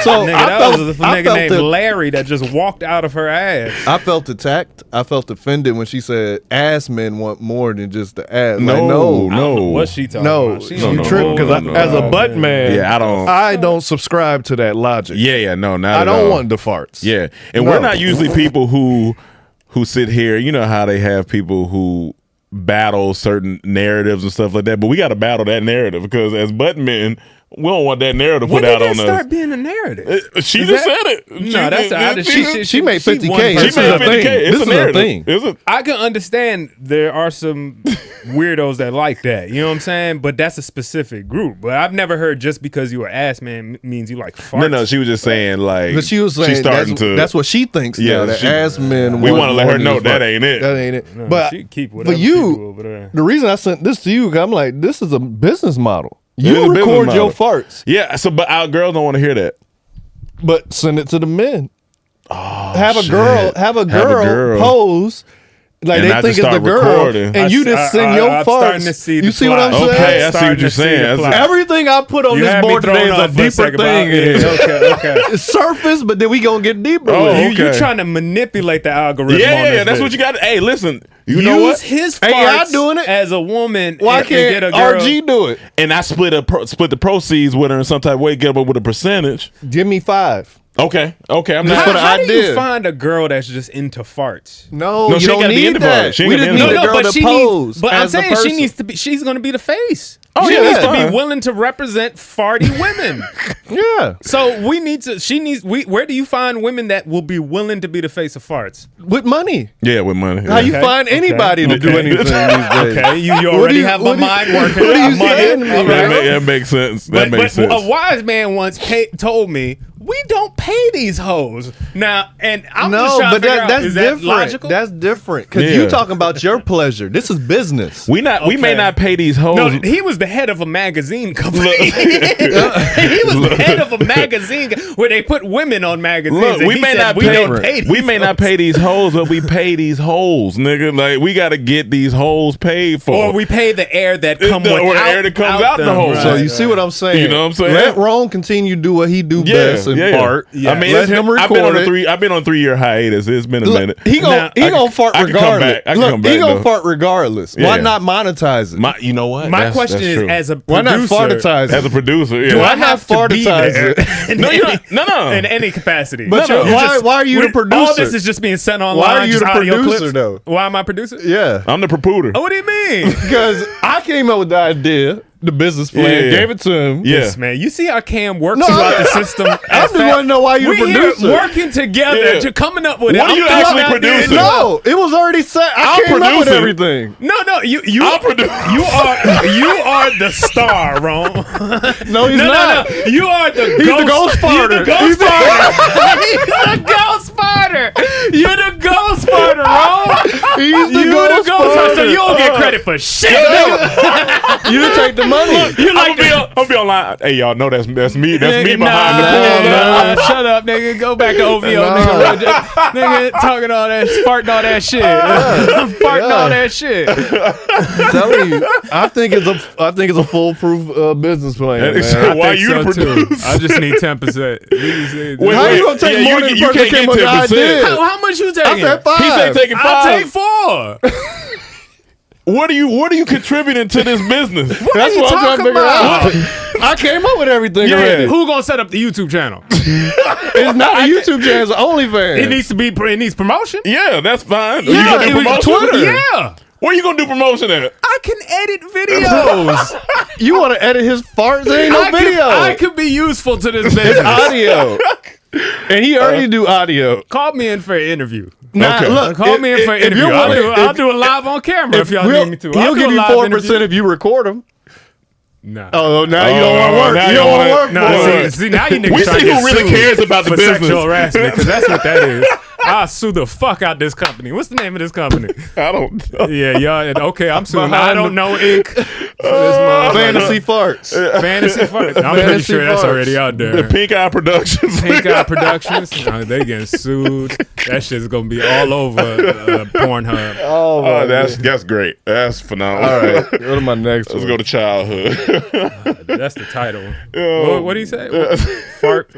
So that was a nigga named Larry that just walked out of her ass. I felt attacked. I felt offended when she said ass men want more than just the ass. No. What's she talking about? She tripped because as a butt man, I don't subscribe to that logic. Yeah, no, not I at don't all. want the farts. Yeah, and we're not usually people who sit here. You know how they have people who battle certain narratives and stuff like that, but we got to battle that narrative because as butt men, we don't want that narrative put out on us. When did that start being a narrative? She just said it. No, that's she made 50K. She made 50K. This is a thing. I can understand there are some weirdos that like that. You know what I'm saying? But that's a specific group. But I've never heard just because you are ass man means you like farts. No, she was just saying like. But she was saying she's starting that's what she thinks. Yeah, that ass men. We want to let her know that ain't it. That ain't it. No, but she keep whatever for she do you, over there. the reason I sent this to you, I'm like, this is a business model. You record your farts. Yeah, but our girls don't want to hear that. But send it to the men. Oh, have a girl pose like and they think it's the girl, recording. and you just send your farts. You see what I'm saying? Okay, I see what you're saying. Everything I put on this board today is a deeper thing. Okay. Surface, but then we gonna get deeper. You're trying to manipulate the algorithm. Yeah, that's what you got. Hey, listen. You know what? His farts doing it as a woman. Why can't get a girl? RG do it? And I split the proceeds with her in some type of way, get up with a percentage. Give me 5. Okay. I'm not. How do you find a girl that's just into farts? No, she you don't need that. She we just need a girl to pose. But I'm saying she needs to be. She's going to be the face. Oh, she yeah, needs to fine. be willing to represent farty women. Yeah. So we need to. She needs. Where do you find women that will be willing to be the face of farts? With money. Yeah, with money. How you find anybody to do anything these days? Okay, you already have my mind working. What are you saying to me? That makes sense. That makes sense. A wise man once told me, we don't pay these hoes now, and I'm just No, trying but to figure out, that's is different. that logical? That's different because Yeah. you talking about your pleasure. This is business. We may not pay these hoes. No, he was the head of a magazine company. He was the head of a magazine where they put women on magazines. Look, and we he may said, not we pay. don't pay these We may not hoes. pay these hoes, but we pay these hoes, nigga. Like we got to get these hoes paid for. Or we pay the air that come Or the without, air that comes out the them, hole. right. So you see what I'm saying? You know what I'm saying? Let Ron continue to do what he do best and fart. I mean, let him record I've been on it. I've been on 3-year hiatus. It's been a minute. He gonna fart I can come regardless. back. I can Look, come back, he gonna though. fart regardless. Why Yeah. not monetize it? You know what? My That's question is, true. as a Why not producer, fartitize it? As a producer, yeah. do I Why not have to be fartitize there it? in No, any- you're not. No. in any capacity? But No, you're- why are you the producer? All this is just being sent online. Why are you just the audio producer, clips? though? Why am I producer? Yeah. I'm the propooter. Oh, what do you mean? Because I came up with the idea, the business plan, Yeah. gave it to him. Yeah. Yes, man. You see how Cam works No, throughout the system. I just want to know why you the we here producer. working together, Yeah. to coming up with What it. are you I'm throwing actually out there- producing? No, it was already set. I I'll came up with produce it. everything. No, you I'll produce. you are the star, Ron. No, he's not. No. You are the He's the ghost farter. He's the ghost farter. He's the ghost farter. You're the ghost farter, Ron. He's the You ghost farter. So you don't get credit for shit. You didn't take the money. You like I'm gonna be online. Hey, y'all know that's me. That's me behind the Nah, corner. shut up, nigga. Go back to OVO, nigga. Nigga talking all that, farting all that shit. Farting all that shit. I'm telling you, I think it's a foolproof business plan. And Man. so why I think you so the too. producer? I just need 10%. Wait, How you gonna take yeah, more you- than the you person can't that came get up with the 10%. idea? How much you taking? I said 5. He said taking 5. I'll take 4. What are you contributing to this business? That's you what I'm trying to talking figure about? out. I came up with everything Yeah, already. who gonna set up the YouTube channel? It's not a YouTube channel, it's OnlyFans. It needs to be. It needs promotion. Yeah, that's fine. Yeah, you gonna it do was promotion? Twitter. Yeah, Where you gonna do promotion at? I can edit videos. You want to edit his farts? There ain't no video. I could be useful to this It's business. audio. And he already do audio. Call me in for an interview. Nah, Okay. look, Call me in for an if interview. you're I'll willing- do it live on camera if y'all we'll- need me to. He'll give you 4% if you record him. Nah. Oh, now you don't want to work. now You you don't don't want to wanna- work. No, for it. see, now you niggas We trying see to who get really sued cares about the for business. sexual harassment, because that's what that is. I'll sue the fuck out this company. What's the name of this company? I don't know. Yeah, y'all. Okay, I'm suing. Behind I don't the- know Inc. For this motherfucker. Fantasy farts. Fantasy Fart. I'm pretty Fantasy sure that's farts. already out The there. Pink Eye Productions. Pink Eye Productions. No, they getting sued. That shit's gonna be all over Pornhub. Oh, Oh, that's great. That's phenomenal. all right. Go to my next Let's one. go to childhood. That's the title. Yo. What do you say? Fart.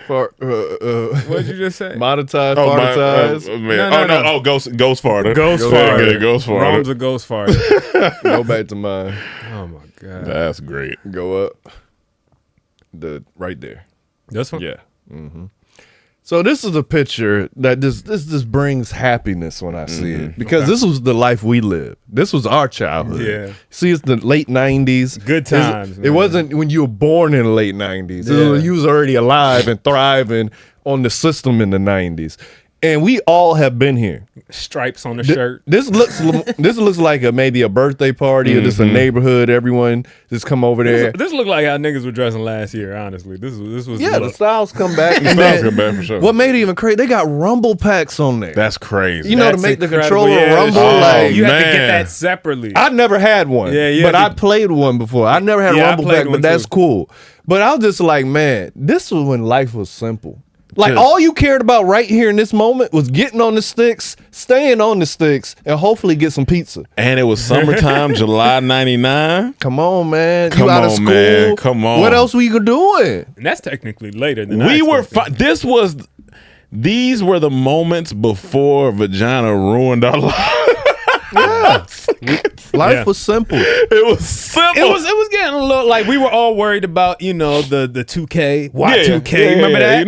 Fart, What did you just say? monetize, Oh, fartize. man. No, no. Oh, ghost farter. Ghost Yeah, farter. yeah, ghost farter. Rome's a ghost farter. Go back to mine. Oh my god. That's great. Go up. Right there. This one. Yeah. So this is a picture that this brings happiness when I see it, because this was the life we lived. This was our childhood. Yeah. See, it's the late 90s. Good times, It man. wasn't when you were born in the late 90s. Yeah. You was already alive and thriving on the system in the 90s. And we all have been here. Stripes on the shirt. This looks like maybe a birthday party or just a neighborhood. Everyone just come over there. This looked like how niggas were dressing last year. Honestly, this was Yeah, the styles come back. The styles come back for sure. What made it even crazy? They got rumble packs on there. That's crazy. You know, That's to make the incredible. controller Yeah, rumble. oh, like you had to get man. that separately. I never had one. Yeah, but I played one before. I never had Yeah, I a rumble played pack, one but that's too. cool. But I was just like, man, this was when life was simple. Like Just- all you cared about right here in this moment was getting on the sticks, staying on the sticks, and hopefully get some pizza. And it was summertime, July 99. Come on, man. Come you out of on, school. man. Come on. What else were you doing? And that's technically later than We I were expected. these were the moments before vagina ruined our lives. Life was simple. It was simple. It was getting a little like we were all worried about, the 2K, Y2K. Yeah, Remember that? It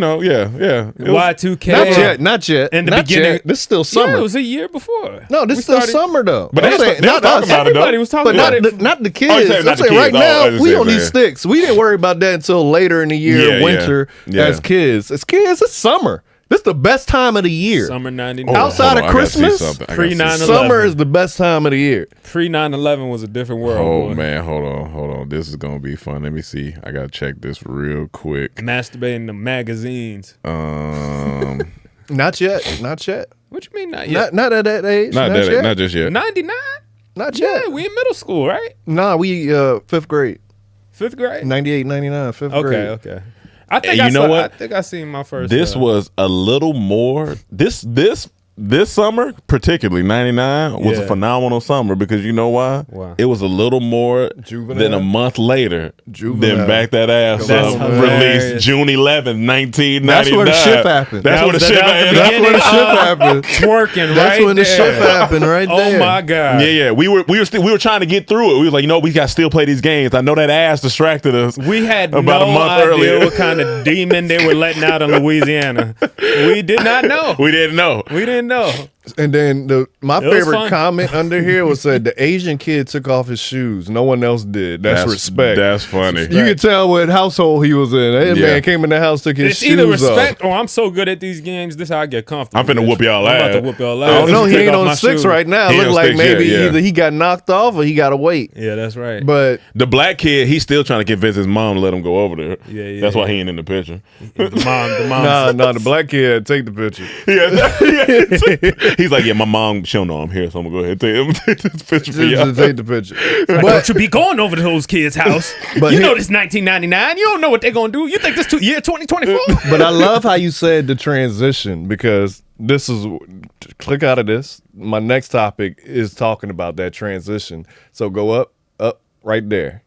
was- Y2K. Not yet. In the Not beginning. yet. This is still summer. Yeah, it was a year before. No, this is still summer though. But I'm they was saying, talking us. about it, though. Everybody was talking But about not it. not the Oh, kids. you're saying I'm not the saying right kids. Oh, I now was we saying, don't need man. sticks. We didn't worry about that until later in the year, Yeah, winter, yeah. as kids. As kids, it's summer. This is the best time of the year. Summer 99. Outside of Christmas, pre 9/11. summer is the best time of the year. Pre 9/11 was a different world. Oh boy. man, hold on. This is gonna be fun. Let me see. I gotta check this real quick. Masturbating the magazines. Not yet. Not yet. What you mean not yet? Not at that age. Not that. yet. Not just yet. 99? Not yet. Yeah, we in middle school, right? Nah, we 5th grade. 5th grade? 98, 99, 5th grade. Okay. I think Hey, you know what? I think I seen my first. This was a little more. This summer, particularly 99, was a phenomenal summer because you know why? Why? It was a little more than a month later than Back That Ass Up, released June 11, 1999. That's where the shit happened. That's where the shit happened. That's where the shit happened. Twerking, That's right when the there. shit happened right there. Oh my god. Yeah. We were trying to get through it. We were like, we got to still play these games. I know that ass distracted us. We had about no a month idea earlier. what kind of demon they were letting out in Louisiana. We did not know. We didn't know. We didn't know. And then my It was favorite fun. comment under here was said the Asian kid took off his shoes. No one else did. That's respect. That's funny. You can tell what household he was in. That man came in the house, took his It's shoes either off. respect or I'm so good at these games. This is how I get comfortable. I'm finna whoop y'all I'm ass. about to whoop y'all I ass. don't know. He Take ain't off on my 6 shoes. right now. He Look on like 6 maybe yet, yeah. either he got knocked off or he got to wait. Yeah, that's right. But the black kid, he's still trying to convince his mom to let him go over there. Yeah. That's why he ain't in the picture. The mom. Nah, the black kid had to take the picture. He's like, yeah, my mom, she'll know I'm here, so I'm gonna go ahead and take this picture for y'all. Just take the picture. Like, don't you be going over to those kids' house. But You know this 1999. You don't know what they're gonna do. You think this year 2024? But I love how you said the transition because this is click out of this. My next topic is talking about that transition. So go up right there.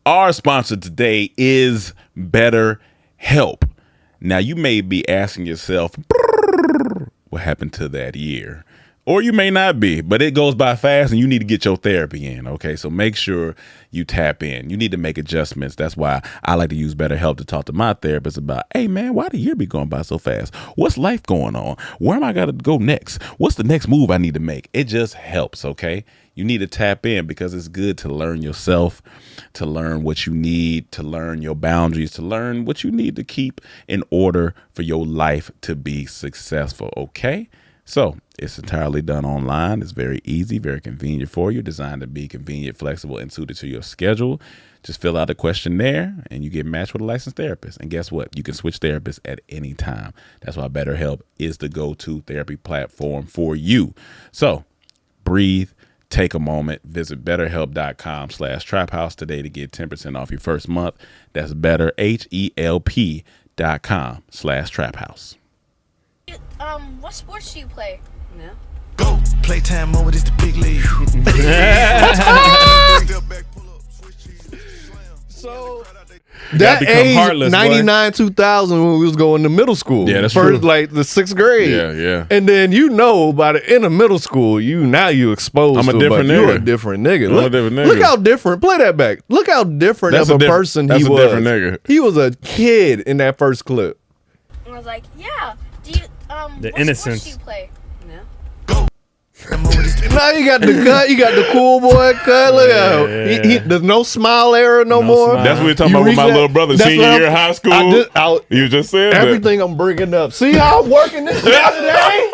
Our sponsor today is BetterHelp. Now, you may be asking yourself, what happened to that year? Or you may not be, but it goes by fast and you need to get your therapy in, okay? So make sure you tap in. You need to make adjustments. That's why I like to use BetterHelp to talk to my therapist about, hey, man, why the year be going by so fast? What's life going on? Where am I going to go next? What's the next move I need to make? It just helps, okay? You need to tap in because it's good to learn yourself, to learn what you need, to learn your boundaries, to learn what you need to keep in order for your life to be successful, okay? So it's entirely done online. It's very easy, very convenient for you, designed to be convenient, flexible, and suited to your schedule. Just fill out a questionnaire and you get matched with a licensed therapist. And guess what? You can switch therapists at any time. That's why BetterHelp is the go-to therapy platform for you. So breathe, take a moment, visit betterhelp.com/traphouse today to get 10% off your first month. That's betterhelp.com/traphouse. What sports do you play? No. Go playtime mode is the big league. So that age, 99, 2000, when we was going to middle school. Yeah, that's first, true. like the 6th grade. Yeah. And then by the end of middle school, you exposed. I'm a to different You're nigga. a different nigga. I'm a different nigga. Look how different. Play that back. Look how different That's of a a person that's he a was. different nigga. He was a kid in that first clip. I was like, yeah. Do you The what innocence. sports do you play? No. Now you got the cut. You got the cool boy cut. Look at him. There's no smile era no more. That's what we're talking about with my little brother, senior year of high school. You just said everything I'm bringing up. See how I'm working this today?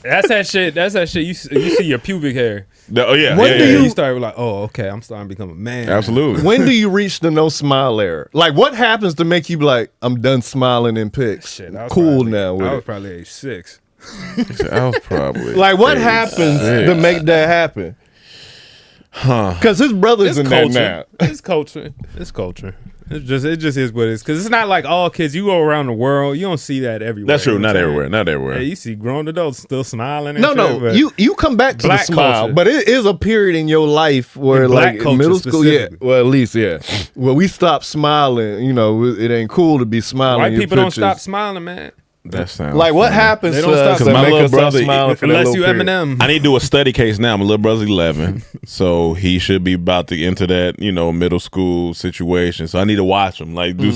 That's that shit. That's that shit. You see your pubic hair. Oh yeah. When do you start like, oh, okay, I'm starting to become a man. Absolutely. When do you reach the no smile era? Like, what happens to make you be like, I'm done smiling in pics? Shit, I was Cool probably- now with I was it. probably age 6. I was probably Like, what age happens 6. to make that happen? Huh? Because his brother's in culture. that now. It's culture. It's culture. It just is what it is. Because it's not like all kids. You go around the world, you don't see that everywhere. That's true. You know Not what I'm everywhere. saying? Not everywhere. Yeah, you see grown adults still smiling. And No, shit, but you come back to the black smile, culture. but it is a period in your life where, In like, black in culture middle school, yeah, specifically. well, at least, yeah, where we stop smiling. You know, it ain't cool to be smiling. white in people don't pictures. stop smiling, man. That sounds Like, what funny. happens They to don't stop us that my make little us stop brother- smiling for that Unless little you period? Eminem. I need to do a study case now. My little brother's 11, so he should be about to enter that, middle school situation. So I need to watch him, like do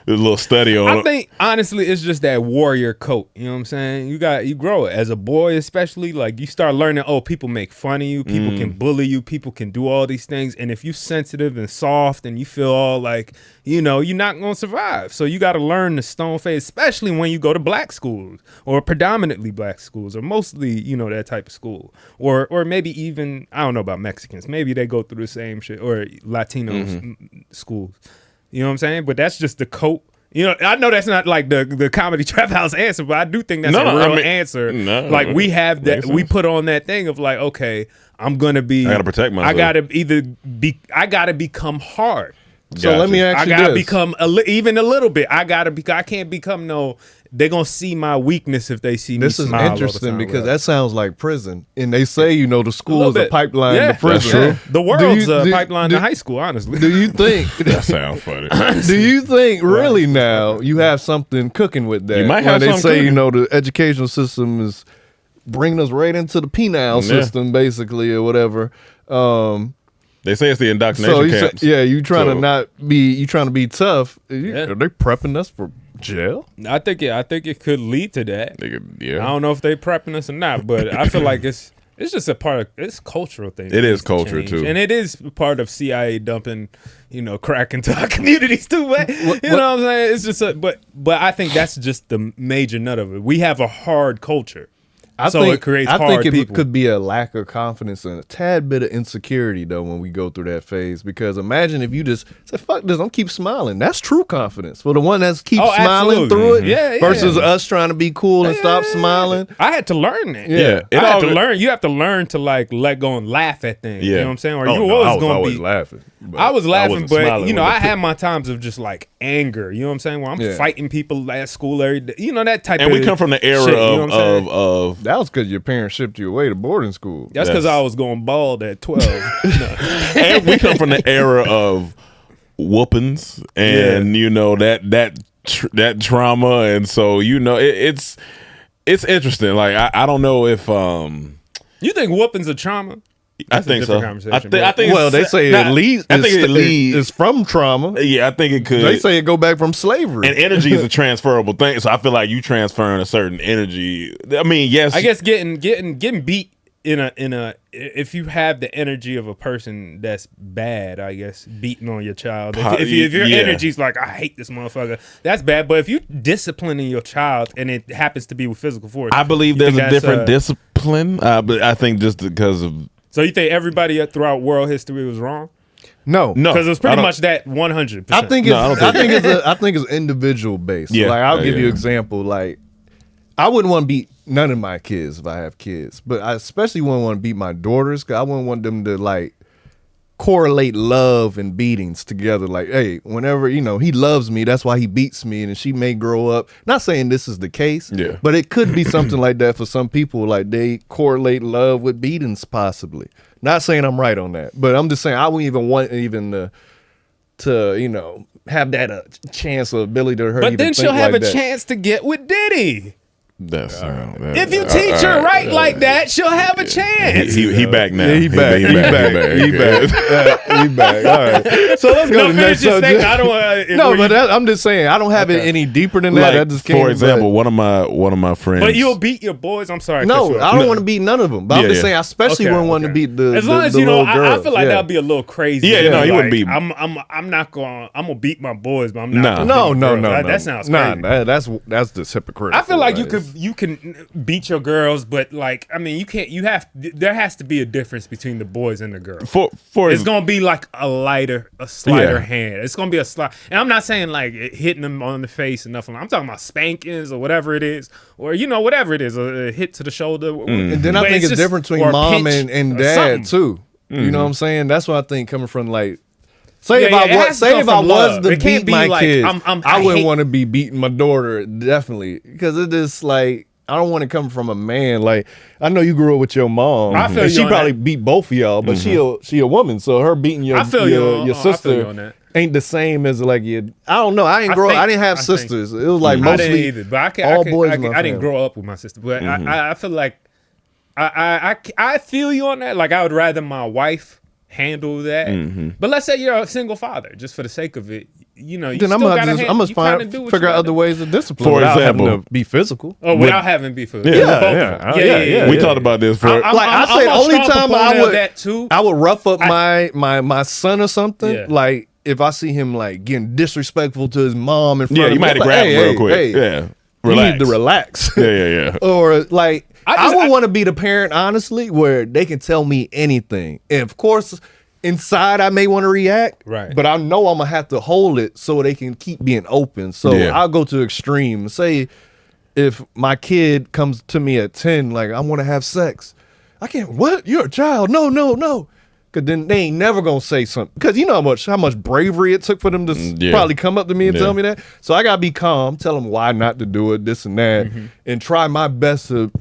a little study on I him. think honestly, it's just that warrior coat. You know what I'm saying? You grow it as a boy, especially. Like you start learning. Oh, people make fun of you. People can bully you. People can do all these things. And if you sensitive and soft and you feel all like you're not going to survive. So you got to learn the stone face, especially when you go to black schools or predominantly black schools or mostly, that type of school. Or maybe even, I don't know about Mexicans. Maybe they go through the same shit, or Latino schools. You know what I'm saying? But that's just the coat. I know that's not like the comedy trap house answer, but I do think that's a real answer. Like we have that, we put on that thing of like, okay, I'm gonna be. I gotta protect myself. I gotta become hard. So let me ask you I gotta this. become even a little bit. I can't become they're gonna see my weakness if they see this me is smile all the interesting time, because right? that sounds like prison. And they say, the school is a bit. pipeline Yeah, to prison. that's true. The world's a pipeline to high school, honestly. Do you think that sounds funny? Do you think really now you have something cooking with that? You might have when they say, something the educational system is bringing us right into the penal system, basically, or whatever. They say it's the indoctrination camps. You trying to be tough. Are they prepping us for jail? I think it could lead to that. Yeah. I don't know if they prepping us or not, but I feel like it's just a part of it's cultural thing. It is culture too, and it is part of CIA dumping, crack into our communities too. But you know what I'm saying? It's just but I think that's just the major nut of it. We have a hard culture. I think it people. could be a lack of confidence and a tad bit of insecurity though when we go through that phase. Because imagine if you just say, "Fuck this, I'm keep smiling." That's true confidence for the one that's keep smiling through it. Versus us trying to be cool and stop smiling. I had to learn that. Yeah, I had to learn. You have to learn to like let go and laugh at things. Yeah. You know what I'm saying? Or I you was gonna always be laughing. I was laughing, but I had my my times of just like anger. You know what I'm saying? Where I'm fighting people at school every day. That type. And of we come from the era shit, of that was because your parents shipped you away to boarding school. That's because I was going bald at 12. And we come from the era of whoopings and that trauma, and so it's interesting. Like I don't know if you think whoopings are trauma. I think so. I think. Well, they say it leads. I think it leads. It's from trauma. Yeah, I think it could. They say it go back from slavery. And energy is a transferable thing, so I feel like you transferring a certain energy. I mean, yes. I guess getting beat in a if you have the energy of a person that's bad, I guess beating on your child. If your energy's like, I hate this motherfucker, that's bad. But if you disciplining your child and it happens to be with physical force, I believe there's a different discipline. But I think just because of. So you think everybody throughout world history was wrong? No, because it was pretty much that 100%. I think it's individual based. Yeah, like I'll give you an example. Like I wouldn't want to beat none of my kids if I have kids, but I especially wouldn't want to beat my daughters because I wouldn't want them to like correlate love and beatings together. Like, hey, whenever he loves me, that's why he beats me, and she may grow up. Not saying this is the case, but it could be something like that for some people. Like they correlate love with beatings, possibly. Not saying I'm right on that, but I'm just saying I wouldn't even want to have that chance or ability to her. But then she'll have like a chance to get with Diddy. That's if you teach her right like that, she'll have a chance. He back now. Yeah, he back. All right. So let's go to the next subject. I'm just saying I don't have it any deeper than that. Like, I just can't. For example, one of my friends. But you'll beat your boys. I'm sorry. No, I don't want to beat none of them. But I'm just saying, I especially wouldn't want to beat the. As long as little girls. I feel like that'd be a little crazy. Yeah, no, you wouldn't beat. I'm gonna beat my boys, but I'm not. No. That sounds crazy. Nah, that's just hypocritical. I feel like you can beat your girls, but like you can't. There has to be a difference between the boys and the girls. It's gonna be like a slighter hand. It's gonna be a slide. And I'm not saying like hitting them on the face and nothing. I'm talking about spankings or whatever it is, or whatever it is, a hit to the shoulder. And then I think it's different between mom and dad too. You know what I'm saying? That's what I think coming from like. Say if I was to beat my kids, I wouldn't want to be beating my daughter, definitely, because it is like. I don't want to come from a man. Like I know you grew up with your mom, and she probably beat both of y'all, but she a woman, so her beating your sister ain't the same as like your. I don't know. I didn't have sisters. It was like mostly I didn't either, but all boys. I didn't grow up with my sister, but I feel like I feel you on that. Like I would rather my wife handle that. But let's say you're a single father, just for the sake of it. Then I'm gonna figure out other ways of discipline. For example, having to be physical. Without having to be physical. Yeah. We talked about this. I say the only time I would rough up my son or something. Yeah. Like if I see him like getting disrespectful to his mom in front of me, you might have to grab him real quick. Yeah. Relax. You need to relax. Yeah. Or like, I would want to be the parent, honestly, where they can tell me anything. And of course, inside I may want to react, right? But I know I'm gonna have to hold it so they can keep being open. So I'll go to extreme. Say if my kid comes to me at 10, like, I want to have sex, I can't. What? You're a child? No. Cause then they ain't never gonna say something. Cause you know how much bravery it took for them to probably come up to me and tell me that. So I gotta be calm, tell them why not to do it, this and that, and try my best to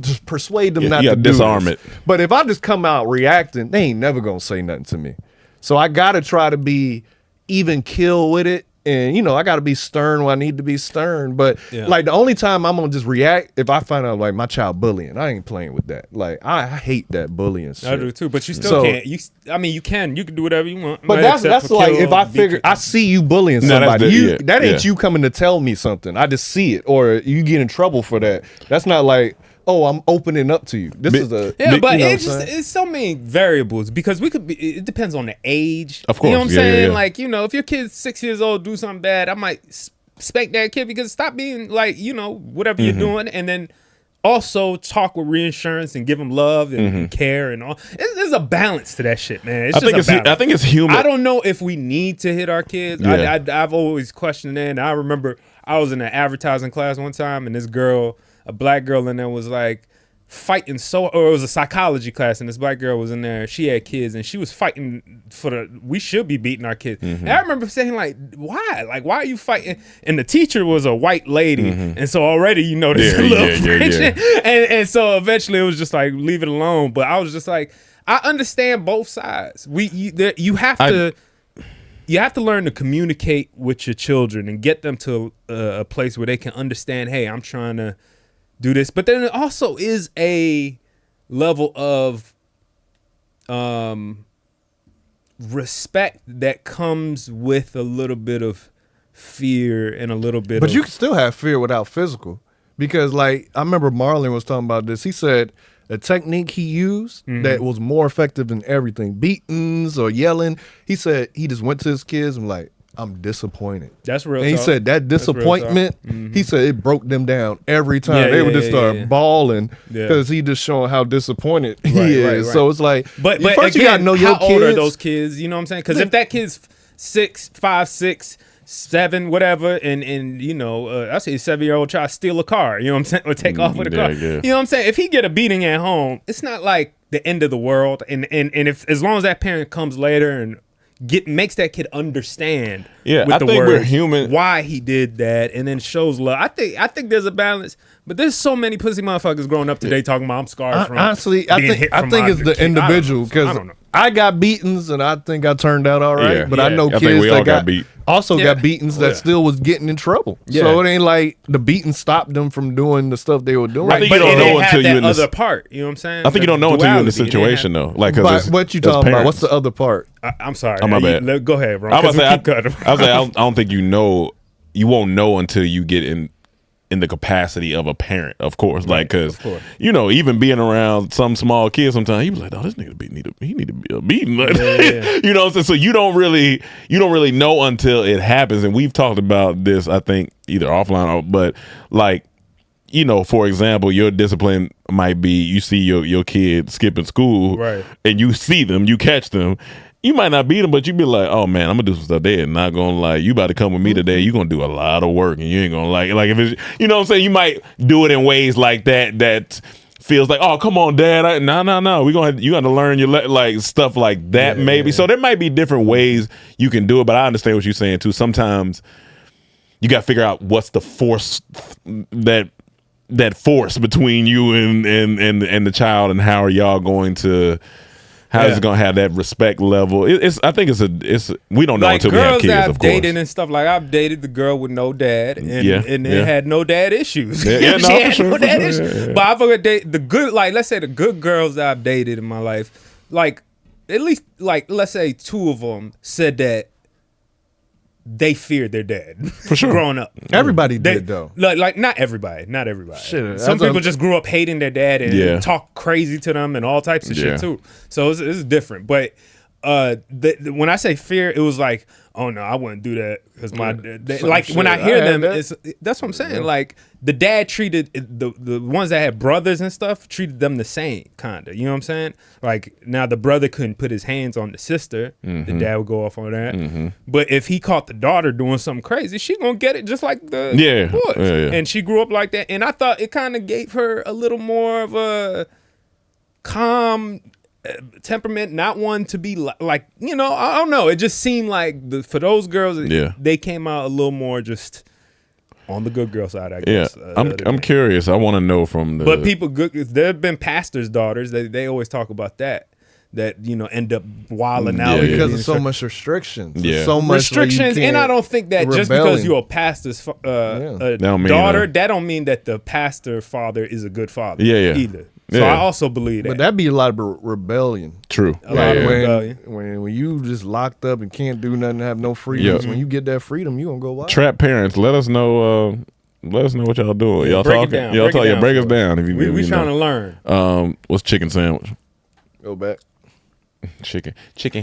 just persuade them not to disarm it. But if I just come out reacting, they ain't never gonna say nothing to me. So I gotta try to be even keel with it. And, you know, I got to be stern when I need to be stern. But, like, the only time I'm going to just react if I find out, like, my child bullying. I ain't playing with that. Like, I hate that bullying shit. I do, too. But you still can't. You can do whatever you want. But that's like, if I figure, I see you bullying somebody. That ain't you coming to tell me something. I just see it. Or you get in trouble for that. That's not like, oh, I'm opening up to you. This is a... Yeah, but it's so many variables because it depends on the age. Of course. You know what I'm saying? Like, you know, if your kid's 6 years old, do something bad, I might spank that kid because stop being like, you know, whatever you're doing. And then also talk with reinsurance and give them love and care and all. There's a balance to that shit, man. I think it's human. I don't know if we need to hit our kids. Yeah. I've always questioned that. And I remember I was in an advertising class one time and this girl... a black girl in there was like fighting or it was a psychology class and this black girl was in there. She had kids and she was fighting we should be beating our kids. And I remember saying like, why? Like, why are you fighting? And the teacher was a white lady. And so already, you know, there's a little friction. And so eventually it was just like, leave it alone. But I was just like, I understand both sides. You have to learn to communicate with your children and get them to a place where they can understand, hey, I'm trying to do this. But then it also is a level of respect that comes with a little bit of fear and a little bit But you can still have fear without physical. Because, like, I remember Marlon was talking about this. He said the technique he used that was more effective than everything, beatings or yelling, he said he just went to his kids and like, I'm disappointed. That's real. And he said that disappointment, he said it broke them down every time. They would just start bawling because he just showing how disappointed he is. Right. So it's like, but first again, you gotta know your how old kids. are those kids? You know what I'm saying? Because if that kid's 5, 6, 7, whatever, and you know, I say a 7-year-old child steal a car, you know what I'm saying, or take off with a car. You know what I'm saying? If he get a beating at home, it's not like the end of the world. And if as long as that parent comes later and makes that kid understand with I the think words we're human. why he did that, and then shows love. I think there's a balance, but there's so many pussy motherfuckers growing up today talking about I'm scarred from. Honestly, I think it's the individual because I got beatings and I think I turned out all right. But I know kids that got beat. Also got beatings that still was getting in trouble. So it ain't like the beating stopped them from doing the stuff they were doing. I think you don't know until you're in other part. You know what I'm saying? I think you don't know until you're in the situation though. Like, what you talking about? What's the other part? I'm sorry. Oh, my bad. Go ahead, bro. I was like, I don't think you know. You won't know until you get in the capacity of a parent, of course. Like, because you know, even being around some small kids, sometimes you be like, "Oh, this nigga need to be beaten." Like, you know what I'm saying? So you don't really know until it happens. And we've talked about this, I think, either offline but like, you know, for example, your discipline might be you see your kid skipping school, and you see them, you catch them. You might not beat them, but you be like, oh man, I'm gonna do some stuff there and not gonna like, you about to come with me today, you gonna do a lot of work and you ain't gonna like if it's, you know what I'm saying, you might do it in ways like that feels like, oh come on dad, no, you gotta learn your like stuff like that maybe. So there might be different ways you can do it, but I understand what you're saying too. Sometimes you gotta figure out what's the force that force between you and the child, and how are y'all going to is it gonna have that respect level? I think it's we don't know like until we have kids. Girls that I've of course, dated and stuff, like I've dated the girl with no dad, and it had no dad issues. She had no dad issues. But I've ever dated the good, like let's say the good girls that I've dated in my life, like at least like let's say 2 of them said that they feared their dad for sure growing up. Everybody did though. Like not everybody. Shit, some people just grew up hating their dad and talk crazy to them and all types of shit too. So it's different. But when I say fear, it was like, oh no, I wouldn't do that because when I hear them, that's what I'm saying. Like the dad treated the ones that had brothers and stuff treated them the same kind of. You know what I'm saying? Like now the brother couldn't put his hands on the sister. The dad would go off on that. But if he caught the daughter doing something crazy, she gonna get it just like the boys. And she grew up like that. And I thought it kind of gave her a little more of a calm temperament, not one to be like I don't know. It just seemed like for those girls, they came out a little more just on the good girl side, I guess. I'm curious. I want to know from the. But there have been pastors' daughters. They always talk about that end up wilding out because of so much restrictions. So much restrictions, and I don't think that just because you're a pastor's daughter, that don't mean that the pastor father is a good father. Either. So I also believe that. But that'd be a lot of rebellion. True. A lot of rebellion. When you just locked up and can't do nothing, have no freedoms, when you get that freedom, you gonna go wild. Trap parents, let us know what y'all doing. Y'all talking? Break us down. If you we trying to learn. What's chicken sandwich? Go back. Chicken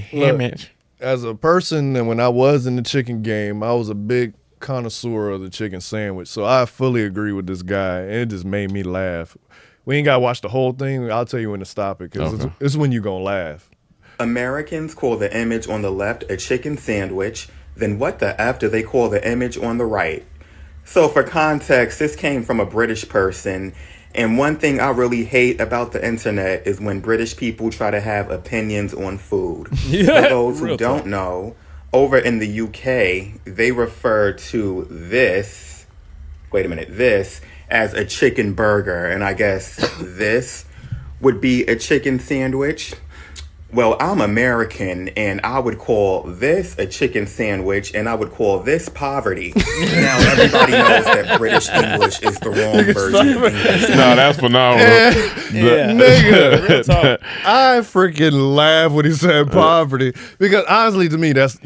sandwich. As a person, and when I was in the chicken game, I was a big connoisseur of the chicken sandwich. So I fully agree with this guy, and it just made me laugh. We ain't got to watch the whole thing. I'll tell you when to stop it because it's when you're going to laugh. Americans call the image on the left a chicken sandwich. Then what the F do they call the image on the right? So for context, this came from a British person. And one thing I really hate about the internet is when British people try to have opinions on food. For those who don't know, over in the UK, they refer to this as a chicken burger, and I guess this would be a chicken sandwich. Well, I'm American, and I would call this a chicken sandwich, and I would call this poverty. Now, everybody knows that British English is the wrong version of English. No, that's phenomenal. Nigga, I freaking laugh when he said poverty because honestly, to me, that's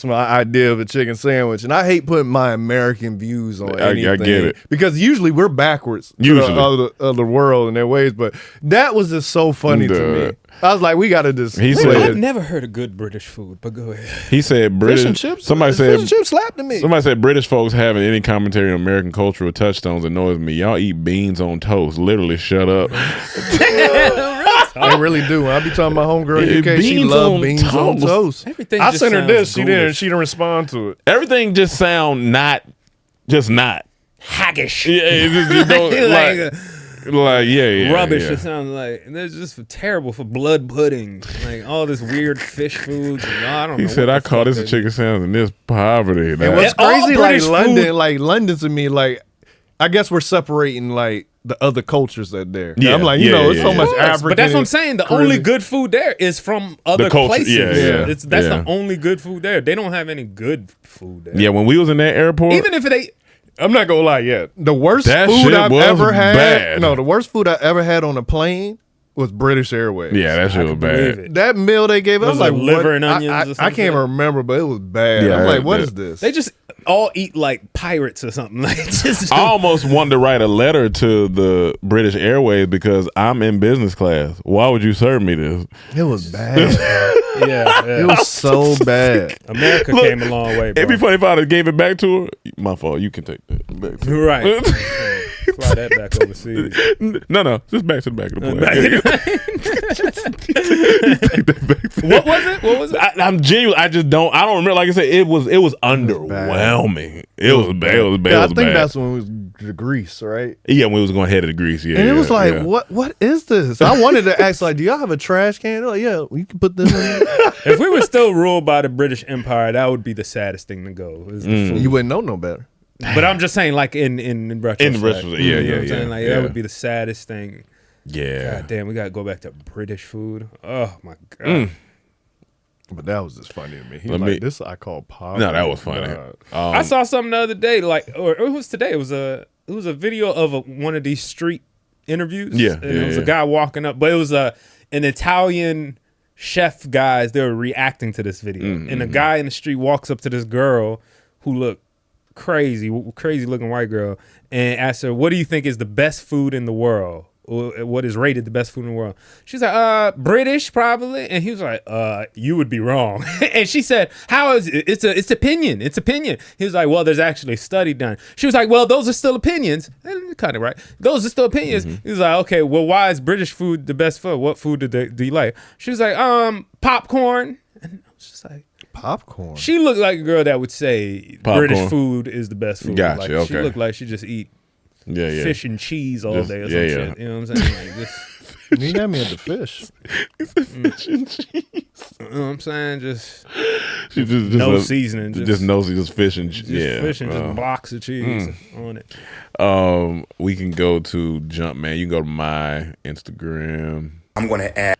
my idea of a chicken sandwich, and I hate putting my American views on anything. I get it because usually we're backwards to the other world in their ways, but that was just so funny to me. I was like, we got to just. I've never heard of good British food, but go ahead. He said British. Fish and chips. Somebody said fish and chips slapped to me. Somebody said British folks having any commentary on American cultural touchstones annoys me. Y'all eat beans on toast. Literally, shut up. I really do. I be talking about homegirl in UK. She loves beans on toast. I sent her this. She didn't respond to it. Everything just sound not haggish. You don't rubbish. It sounds like it's just terrible for blood pudding, like all this weird fish foods. I don't know. He said, "I call this a chicken sandwich and this poverty." And what's crazy, like London to me, like I guess we're separating like the other cultures that there. Yeah, I'm like, it's so much African. But that's what I'm saying. The only good food there is from other places. That's the only good food there. They don't have any good food there. Yeah, when we was in that airport, even if it ain't. I'm not gonna lie yet. The worst food I've ever had. No, the worst food I ever had on a plane was British Airways. Yeah, that shit was bad. That meal they gave us, I was like, liver and onions. I can't remember, but it was bad. Yeah, I'm like, what is this? They just all eat like pirates or something. Like, I almost wanted to write a letter to the British Airways because I'm in business class. Why would you serve me this? It was bad. It was so bad. America came a long way, bro. It'd be funny if I would gave it back to her. My fault. You can take that back. Right. Fly that back overseas. No, just back to the back of the plane. What was it? I'm genuine. I don't remember. Like I said, it was underwhelming. It was bad. It was bad. I think that's when it was to Greece, right? Yeah, when we was going headed to Greece. Yeah, and it was like, what is this? I wanted to ask, like, do y'all have a trash can? They're like, yeah, we can put this in. If we were still ruled by the British Empire, that would be the saddest thing to go. You wouldn't know no better. But I'm just saying, like in retrospect. In retrospect, you know what I'm saying? Like, that would be the saddest thing. Yeah. God damn, we gotta go back to British food. Oh my god. But that was just funny to me. He was like, this I call poverty. No, that was funny. I saw something the other day, or it was today. It was a video of one of these street interviews. Yeah, and it was a guy walking up, but it was an Italian chef guys. They were reacting to this video, and a guy in the street walks up to this girl who looked crazy looking white girl, and asks her, "What do you think is the best food in the world?" what is rated the best food in the world. She's like, British probably. And he was like, you would be wrong. And she said, how is it? It's opinion. It's opinion. He was like, well, there's actually a study done. She was like, well, those are still opinions. Kind of right. Those are still opinions. He was like, okay, well, why is British food the best food? What food do you like? She was like, popcorn. And I was just like, popcorn. She looked like a girl that would say Popcorn. British food is the best food. Gotcha, Like, okay. She looked like she just eat fish and cheese all day or some shit. You know what I'm saying? Like this. You got me at the fish. Fish and cheese. You know what I'm saying? Just no seasoning. Just fish and cheese. Fish and just blocks of cheese on it. We can go to Jump, man. You can go to my Instagram. I'm going to add.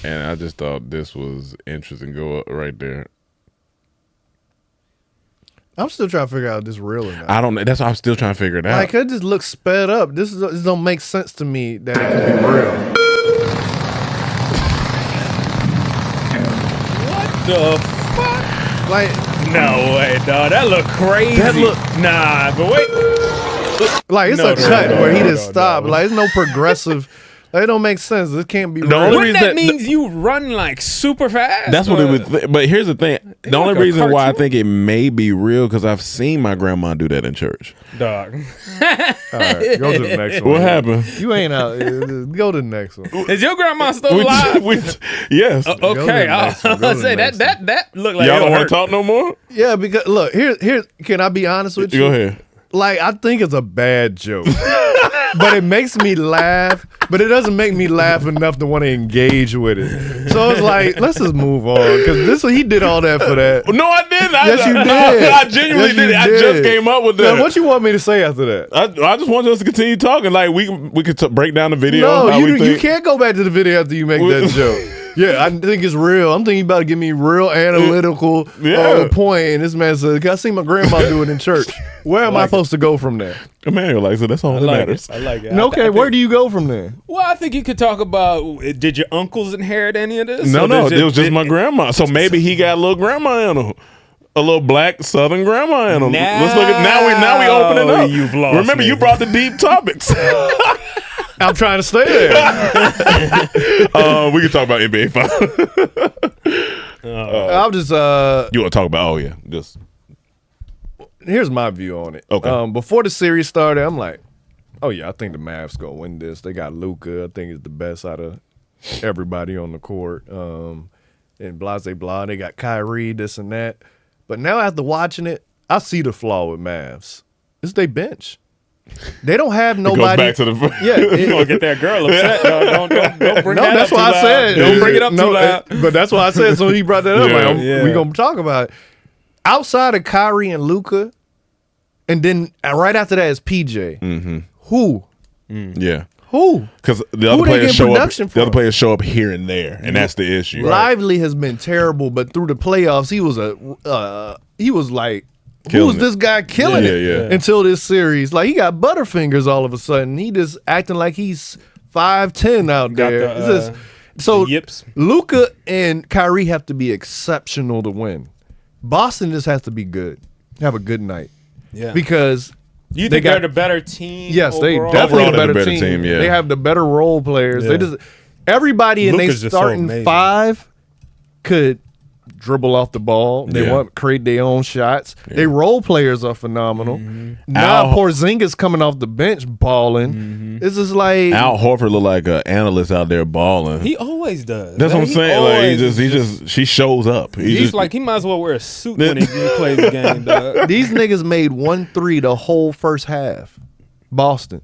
And I just thought this was interesting. Go up right there. I'm still trying to figure out if this real or not. I don't know. That's why I'm still trying to figure it out. Like, it just looks sped up. This don't make sense to me that it could be real. What the fuck? Like, no way, dog. That look crazy. Nah, but wait. Like, it's a cut where he just stopped. Like, it's no progressive. Like, it don't make sense. This can't be real. Wouldn't that means you run like super fast? That's what it would. But here's the thing. The only like a reason why I cartoon. think it may be real because I've seen my grandma do that in church. Dog. All right, go to the next one. What happened? You ain't out. Go to the next one. Is your grandma still alive? Yes. Okay, I was gonna say that looked like Y'all it don't want hurt. to talk no more? Yeah, because look, here. Can I be honest with you? Go ahead. Like, I think it's a bad joke, but it makes me laugh. But it doesn't make me laugh enough to want to engage with it. So it's like, let's just move on because he did all that for that. No, I didn't. Yes, you did. I genuinely Yes, you did. I just came up with that. Now, what you want me to say after that? I just want us to continue talking. Like we could break down the video. No, how we you think. can't go back to the video after you make that joke. Yeah, I think it's real. I'm thinking you about to give me real analytical point. And this man said, I seen my grandma do it in church. Where am I supposed to go from there? Emmanuel likes it. That's all that matters. I like it. Okay, where do you go from there? Well, I think you could talk about, did your uncles inherit any of this? No, it was just my grandma. So maybe he got a little grandma in him. A little black Southern grandma in him. Let's look at now we opening up. You've lost Remember, me. you brought the deep topics. I'm trying to stay there. We can talk about NBA Finals. I'll just You want to talk about? Oh yeah, just here's my view on it. Okay. Before the series started, I'm like, oh yeah, I think the Mavs gonna win this. They got Luka. I think it's the best out of everybody on the court. And blah blah. They got Kyrie, this and that. But now after watching it, I see the flaw with Mavs. It's they bench. They don't have nobody. It goes back to the You gonna get that girl upset? Don't bring No, that that's up why too I loud. said. Don't bring it up too loud. But that's why I said. So he brought that up. Yeah. Like, we gonna talk about it. Outside of Kyrie and Luka, and then right after that is PJ. Mm-hmm. Who? Yeah. Who? Because the Who other they players getting show up. production The other from? players show up here and there, and that's the issue. Lively has been terrible, but through the playoffs, he was like, Killing who's this guy killing Yeah, it? yeah. Until this series, like he got butterfingers all of a sudden. He just acting like he's 5'10" out Got there. the, It's just- so the yips. Luka and Kyrie have to be exceptional to win. Boston just has to be good, have a good night. Yeah. Because You they think got they're the better team? yes, they overall? definitely Overall, the they're better team. yeah. They have the better role players. Yeah. They just everybody in Luka's their just so starting amazing. five could dribble off the ball. They Yeah. want create their own shots. Their role players are phenomenal. Mm-hmm. Now Al- Porzingis coming off the bench balling. It's just like Al Horford look like an analyst out there balling. He always does. That's what I'm He saying. Like always she shows up. He's like he might as well wear a suit when he plays the game. Dog. these niggas made 1-3 the whole first half. Boston.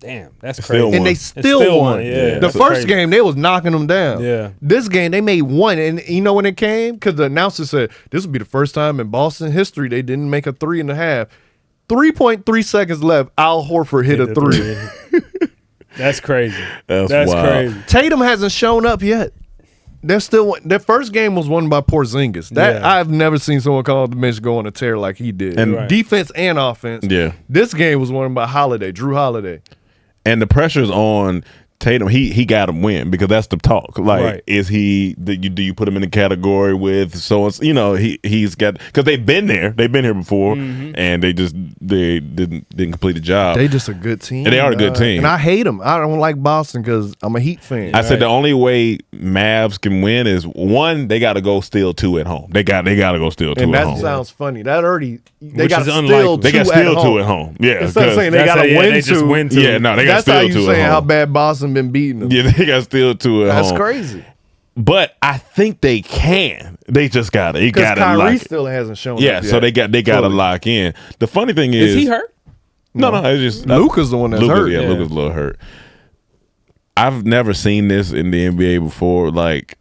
Damn, that's Still crazy. And they won. still won. Yeah, The that's first crazy. game, they was knocking them down. Yeah. This game, they made one. And you know when it came? Because the announcer said, this would be the first time in Boston history they didn't make a 3.5. 3.3 seconds left. Al Horford hit a three. That's crazy. That's wild. crazy. Tatum hasn't shown up yet. They're still. Their first game was won by Porzingis. That Yeah. I've never seen someone call the bench go on a tear like he did. And- Right. Defense and offense. Yeah. This game was won by Drew Holiday. And the pressure's on Tatum, he got him win because that's the talk. Like, Right. is he? Do you put him in the category with he's got because they've been here before, and they didn't complete the job. They just a good team. And they are a good team, and I hate them. I don't like Boston because I'm a Heat fan. I said the only way Mavs can win is one, they got to go steal 2 at home. They got to go steal 2 and at that home. sounds funny. That already they Which got is steal unlikely. They got two steal at 2 at home. Yeah, instead of saying they That's got how- to yeah, win they just two. win two. Yeah, no, they got That's steal how you 2 saying at how home. bad Boston been beating them. Yeah, they got steal 2 at home. That's crazy. But I think they can. They just got to. He Because got to Kyrie lock. still hasn't shown. Yeah, up so yet. they got to Fully. lock in. The funny thing is he hurt? No, it's just Luka's the one that's hurt. Yeah, Luka's a little hurt. I've never seen this in the NBA before. Like,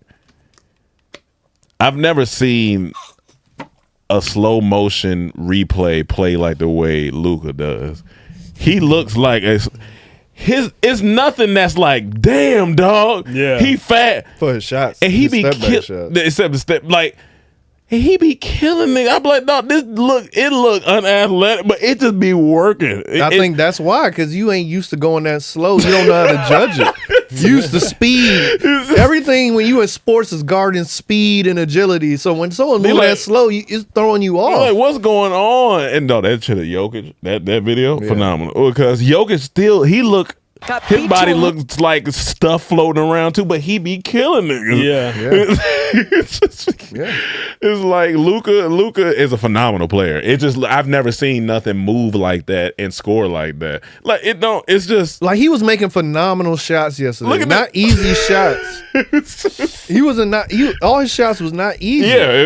I've never seen a slow motion replay play like the way Luka does. He looks like it's nothing that's like, damn, dog. Yeah. He fat for his shots, and he his be step back shots. except the step like. And he be killing niggas. I'm like, dog, it look unathletic, but it just be working. I think that's why, because you ain't used to going that slow. You don't know how to judge it. You used to speed. Everything when you in sports is guarding speed and agility. So when someone moves that slow, it's throwing you off. Like, what's going on? And no, that shit of Jokic, that video, phenomenal. Because Jokic still, his body looks like stuff floating around too, but he be killing niggas. It's like Luka is a phenomenal player. It just I've never seen nothing move like that and score like that. Like it's just like he was making phenomenal shots yesterday. Look at not easy shots. He wasn't all his shots was not easy. Yeah,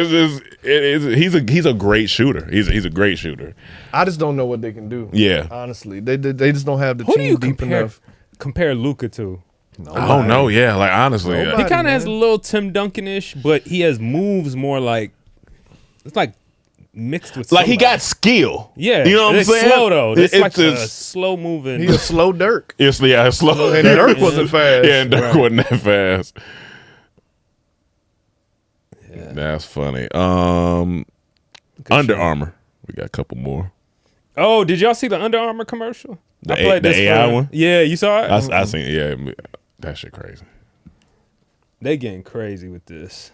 he's a great shooter. He's a great shooter. I just don't know what they can do. Yeah, honestly, they just don't have the Who do you team deep enough. compare Luka to? I don't know. Yeah, like honestly, He kind of has a little Tim Duncan-ish, but he has moves more like it's like mixed with like he somebody. got skill. Yeah, you know what I'm it's saying? slow though. It's like a just- slow moving. He's a slow Dirk. It's slow. And Dirk wasn't fast. Yeah, and Dirk wasn't that fast. That's funny. Under Armour. We got a couple more. Oh, did y'all see the Under Armour commercial? The AI one? Yeah, you saw it? I seen it. Yeah, that shit crazy. They getting crazy with this.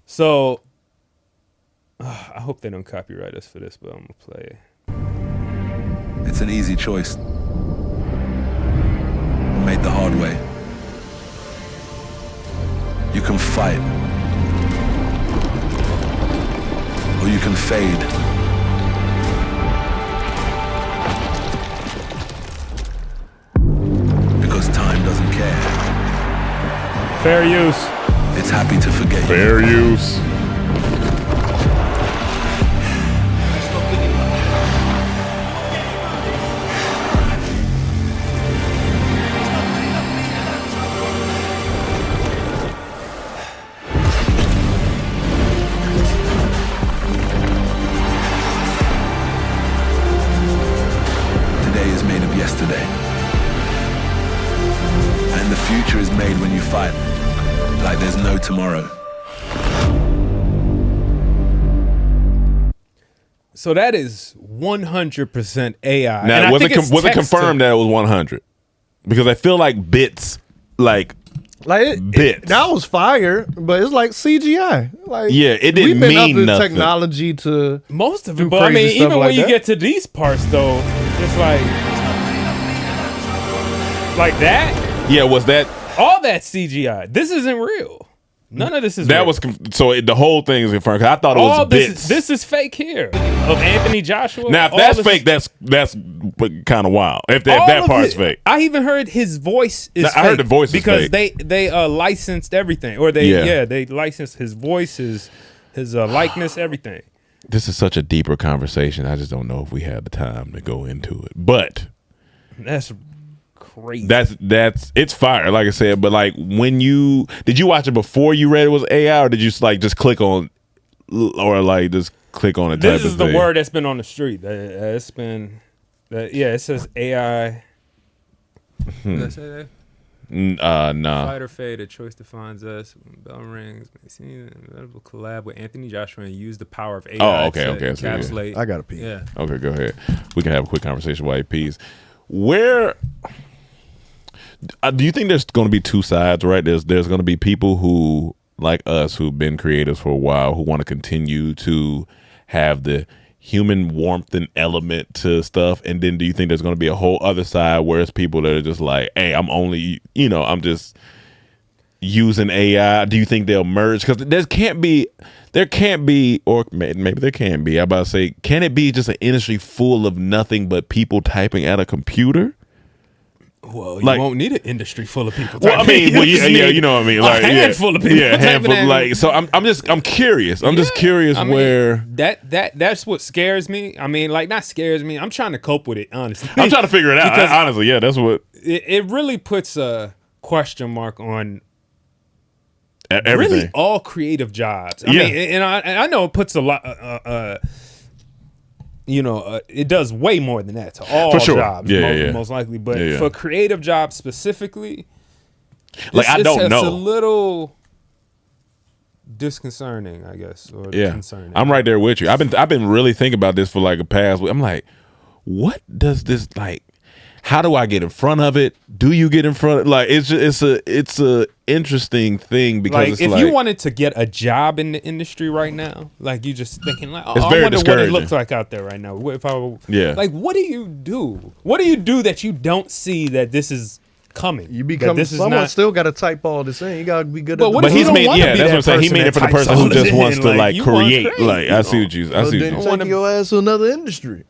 So, I hope they don't copyright us for this, but I'm going to play it. It's an easy choice. Made the hard way. You can fight. Or you can fade. Because time doesn't care. Fair use. It's happy to forget. Fair use. Today is made of yesterday. And the future is made when you fight like there's no tomorrow. So that is 100% AI. Now, And I was think it's it text confirmed that it was 100? Because I feel like bits, That was fire, but it's like CGI. Like Yeah, it didn't we've been mean up in nothing. technology to most of do it, but I crazy mean, stuff even like when you that. get to these parts, though, it's like that. Yeah, was that all that CGI? This isn't real. None of this is that real. was the whole thing is confirmed? 'Cause I thought it was all bits. this is fake here of Anthony Joshua. Now, if all that's this- fake, that's kind of wild. If all that of part's it. fake, I even heard his voice is. I fake heard the voice is because fake. they licensed everything, or they licensed his voice, his likeness, everything. this is such a deeper conversation. I just don't know if we have the time to go into it. But That's crazy. that's it's fire, like I said. But like, did you watch it before you read it was AI, or did you just click on, or like just click on it? This is the word that's been on the street. It's been, it says AI. Did I say that? Nah. Fight or fade, a choice defines us. When bell rings, inevitable collab with Anthony Joshua and use the power of AI. Oh, okay. to So, yeah. encapsulate. I gotta pee. Yeah. Okay, go ahead. We can have a quick conversation while he pees. Where Do you think there's going to be two sides, right? There's going to be people who, like us, who've been creators for a while, who want to continue to have the human warmth and element to stuff, and then do you think there's going to be a whole other side where it's people that are just like, hey, I'm only, I'm just using AI? Do you think they'll merge? Because there can't be, or maybe there can be. I'm about to say, can it be just an industry full of nothing but people typing at a computer? Well, you won't need an industry full of people. Well, I mean, you know what I mean. Like, a handful of people. Yeah, a handful. Like, so I'm curious. I'm just curious where that's what scares me. I mean, like, not scares me. I'm trying to cope with it, honestly. I'm trying to figure it out. Honestly, yeah, that's what it really puts a question mark on everything. Really, all creative jobs. I mean, and I know it puts a lot. It does way more than that to all jobs, most likely. But for creative jobs specifically, like I don't know. It's a little disconcerting, I guess, or concerning. I'm right there with you. I've been really thinking about this for like a past week. I'm like, what does this like? How do I get in front of it? Do you get in front of like it's a interesting thing because like, if you wanted to get a job in the industry right now, like you just thinking like, oh, I wonder what it looks like out there right now. If I like, what do you do? What do you do that you don't see that this is coming? You become someone still got to type all this in. You got to be good. But he's made that's what I'm saying. He made it for the person who just wants to like create. Like I see what you. Take your ass to another industry.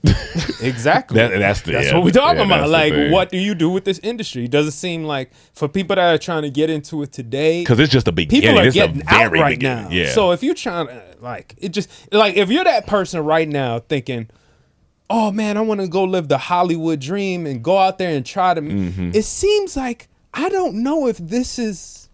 Exactly. That's what we're talking about. Like, what do you do with this industry? Does it seem like for people that are trying to get into it today? Because it's just a beginning. People are it's getting out right now. Yeah. So if you're trying to if you're that person right now thinking, oh man, I want to go live the Hollywood dream and go out there and try to. It seems like I don't know if this is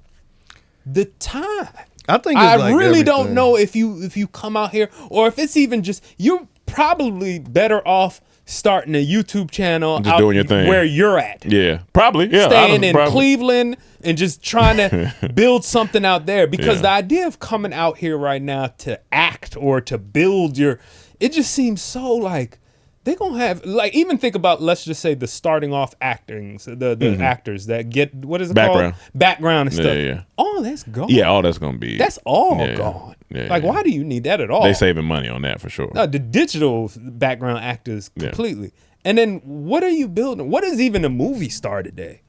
the time. I really don't know if you come out here or if it's even just you're probably better off starting a YouTube channel just doing your thing where you're at. Yeah, probably. Yeah, staying in Cleveland and just trying to build something out there because the idea of coming out here right now to act or to build it just seems so like. They're going to have, like, even think about, let's just say the starting off actings, the actors that get, what is it called? Background and stuff. Yeah. All that's gone. Yeah, all that's going to be. That's all gone. Like, why do you need that at all? They saving money on that for sure. No, the digital background actors completely. And then what are you building? What is even a movie star today?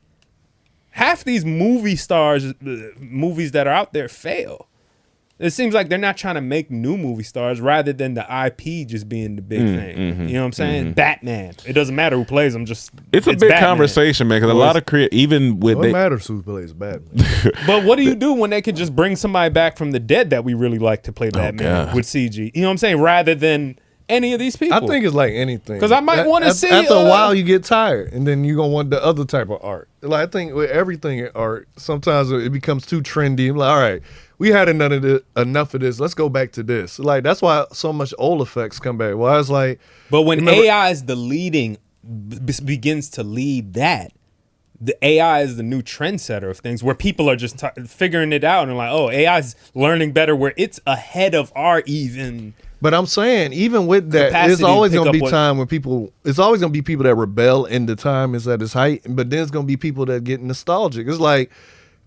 Half these movie stars, movies that are out there fail. It seems like they're not trying to make new movie stars rather than the IP just being the big thing. You know what I'm saying? Batman. It doesn't matter who plays him. It's a big conversation, man. Because a lot of even with it matters who plays Batman. But what do you do when they could just bring somebody back from the dead that we really like to play Batman with CG? You know what I'm saying? Rather than any of these people. I think it's like anything. Because I might want to see. After a while, you get tired, and then you're gonna want the other type of art. Like I think with everything in art, sometimes it becomes too trendy. I'm like, all right. We had enough of this. Let's go back to this. Like that's why so much old effects come back. Well, I was like, but when AI is begins to lead that, the AI is the new trendsetter of things where people are just figuring it out and like, oh, AI is learning better where it's ahead of our even. But I'm saying, even with that, there's always going to be time when people. It's always going to be people that rebel in the time is at its height. But then it's going to be people that get nostalgic. It's like.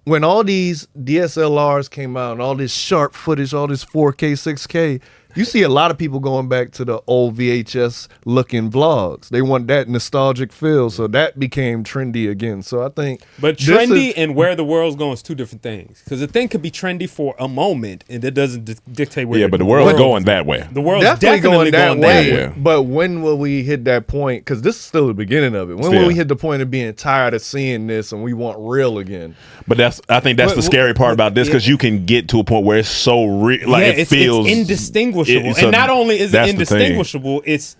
When all these DSLRs came out and all this sharp footage, all this 4K, 6K, you see a lot of people going back to the old VHS looking vlogs. They want that nostalgic feel, so that became trendy again. So I think, but trendy and where the world's going is two different things. Because a thing could be trendy for a moment, and it doesn't dictate where. Yeah, but the world's going that way. The world's definitely going that way. Yeah. But when will we hit that point? Because this is still the beginning of it. When will we hit the point of being tired of seeing this and we want real again? But I think that's the scary part about this because you can get to a point where it's so real, like it feels it's indistinguishable. And not only is it indistinguishable, it's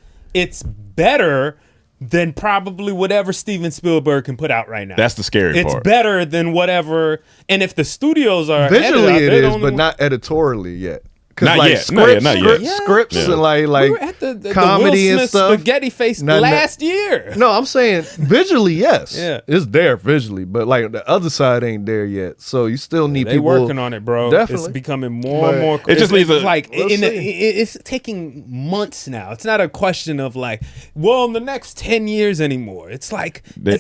better than probably whatever Steven Spielberg can put out right now. That's the scary part. It's better than whatever. And if the studios are visually, it is, but not editorially yet. Because Not yet. Not yet. Scripts and like we were at the comedy Will and Smith stuff. spaghetti face last year. No, I'm saying visually, yes. Yeah. It's there visually, but like the other side ain't there yet. So you still need They people working on it, bro. Definitely. It's becoming more and more. It just needs it's taking months now. It's not a question of like, well, in the next 10 years anymore. It's like we're.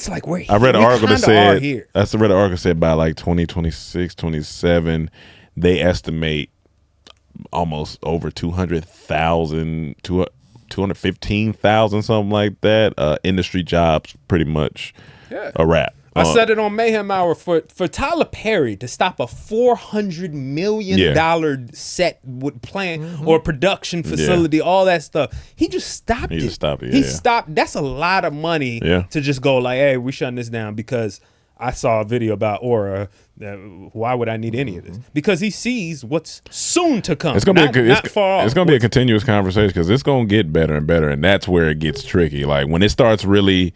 I read an article that said here. I read an article said by like 2026, 27, they estimate almost over 200,000, 215,000, something like that. Industry jobs, pretty much a wrap. I said it on Mayhem Hour for Tyler Perry to stop a $400 million set with plan or production facility, all that stuff. He just stopped it. He just stopped it. He stopped. That's a lot of money to just go like, hey, we shutting this down because I saw a video about Aura. Why would I need any of this? Because he sees what's soon to come. It's gonna not far off. It's gonna be a continuous conversation because it's gonna get better and better, and that's where it gets tricky. Like when it starts really,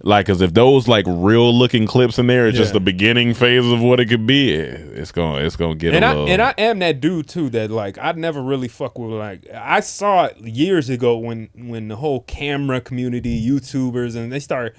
like, because if those like real looking clips in there is just the beginning phase of what it could be, it's gonna get a little. And I am that dude too that like I'd never really fuck with like I saw it years ago when the whole camera community, YouTubers, and they start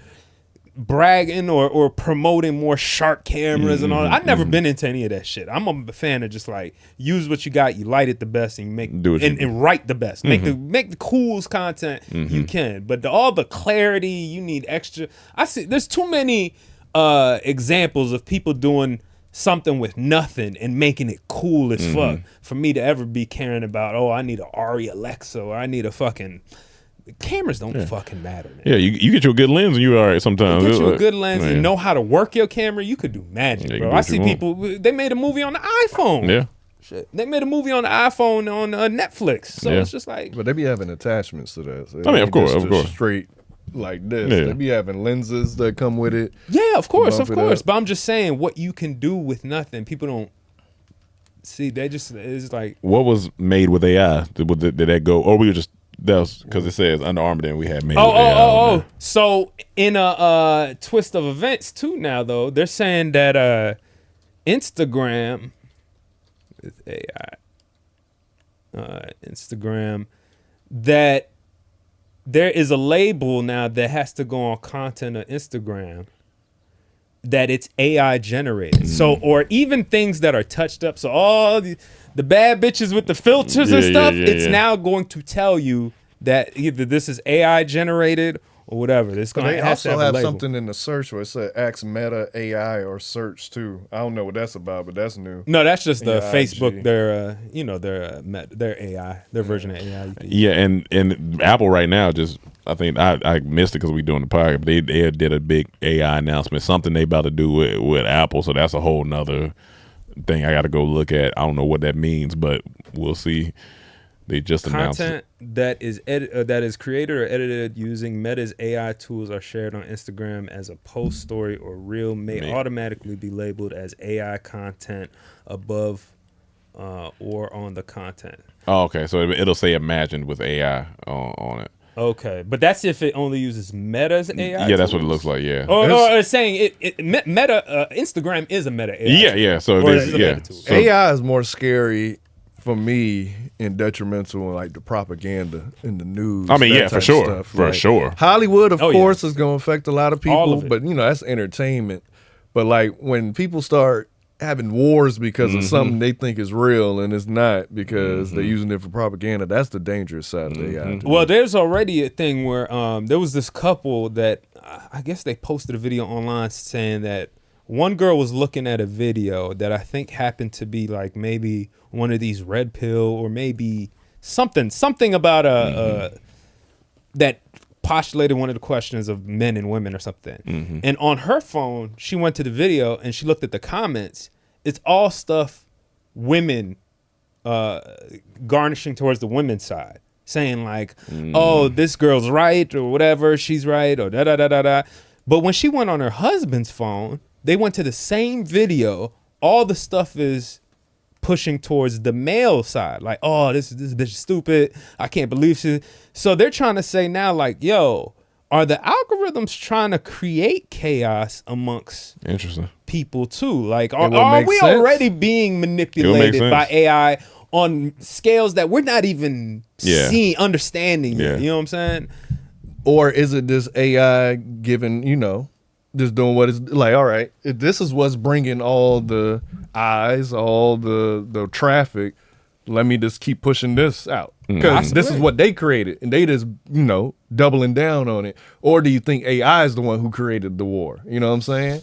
bragging or promoting more sharp cameras and all that. I've never been into any of that shit. I'm a fan of just like use what you got, you light it the best, and you make and write the best. Make the coolest content you can. But all the clarity, you need extra. I see there's too many examples of people doing something with nothing and making it cool as fuck for me to ever be caring about, oh, I need an Ari Alexa or I need a fucking cameras don't fucking matter, man. Yeah, you get you a good lens and you all right sometimes. You get you a good lens and know how to work your camera, you could do magic, bro. I see people, they made a movie on the iPhone. Yeah. Shit. They made a movie on the iPhone on Netflix. So it's just like. But they be having attachments to that. So I mean, of course. Straight like this. Yeah. They be having lenses that come with it. Yeah, of course. But I'm just saying what you can do with nothing. People don't see. They just, it's like. What was made with AI? Did that go, or we were just. That was because it says Under Armour. Then we had made. Oh. So in a twist of events too now though, they're saying that Instagram with AI, Instagram, that there is a label now that has to go on content of Instagram that it's AI generated. So or even things that are touched up. So all the bad bitches with the filters and stuff, it's now going to tell you that either this is AI generated or whatever. It's going They to also have have something in the search where it said ask Meta AI or search too. I don't know what that's about, but that's new. No, that's just the AI. Facebook. Their AI, their version of AI. Yeah, and Apple right now just. I think I missed it because we doing the podcast. But they did a big AI announcement, something they about to do with Apple. So that's a whole nother thing I got to go look at. I don't know what that means, but we'll see. They just announced content that is created or edited using Meta's AI tools are shared on Instagram as a post, story, or reel may automatically be labeled as AI content above or on the content. Oh, okay. So it'll say imagined with AI on it. Okay, but that's if it only uses Meta's AI. Yeah, that's what it looks like. Yeah. Or it's saying Meta Instagram is a Meta AI. Yeah. So AI is more scary for me and detrimental, like the propaganda in the news. I mean, for sure, stuff. for like, sure. Hollywood, of course, is going to affect a lot of people, of it. but that's entertainment. But like when people start having wars because of something they think is real and it's not because they're using it for propaganda, that's the dangerous side of the AI. Well, there's already a thing where there was this couple that I guess they posted a video online saying that one girl was looking at a video that I think happened to be like maybe one of these red pill or maybe something about that postulated one of the questions of men and women or something. And on her phone, she went to the video and she looked at the comments. It's all stuff women garnishing towards the women's side, saying like, oh, this girl's right or whatever, she's right or da-da-da-da-da. But when she went on her husband's phone, they went to the same video. All the stuff is pushing towards the male side. Like, oh, this bitch is stupid. I can't believe she. So they're trying to say now, like, yo, are the algorithms trying to create chaos amongst people too? Like, are we already being manipulated by AI? on scales that we're not even seeing, understanding yet. You know what I'm saying? Or is it this AI given, just doing what it's like, all right, if this is what's bringing all the eyes, all the traffic, let me just keep pushing this out. Because this is what they created, and they just, doubling down on it. Or do you think AI is the one who created the war? You know what I'm saying?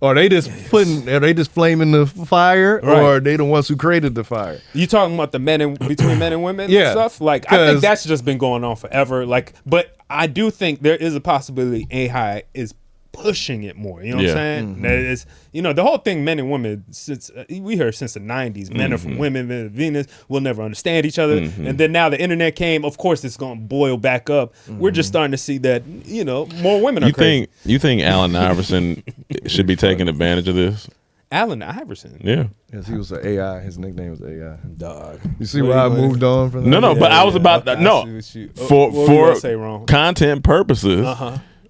Or are they just flaming the fire, or are they the ones who created the fire? You talking about the between men and women and stuff? Like, I think that's just been going on forever. Like, but I do think there is a possibility AI is pushing it more. You know what I'm saying? That is, the whole thing, men and women, since we heard since the 90s, men are from women, men are Venus, we'll never understand each other. And then now the internet came, of course it's going to boil back up. We're just starting to see that, more women are crazy. You think Allen Iverson should be taking advantage of this? Allen Iverson? Yeah. Because he was an AI. His nickname was AI. Dog. You see why I moved on from that? No, but I was about that. No. For content purposes.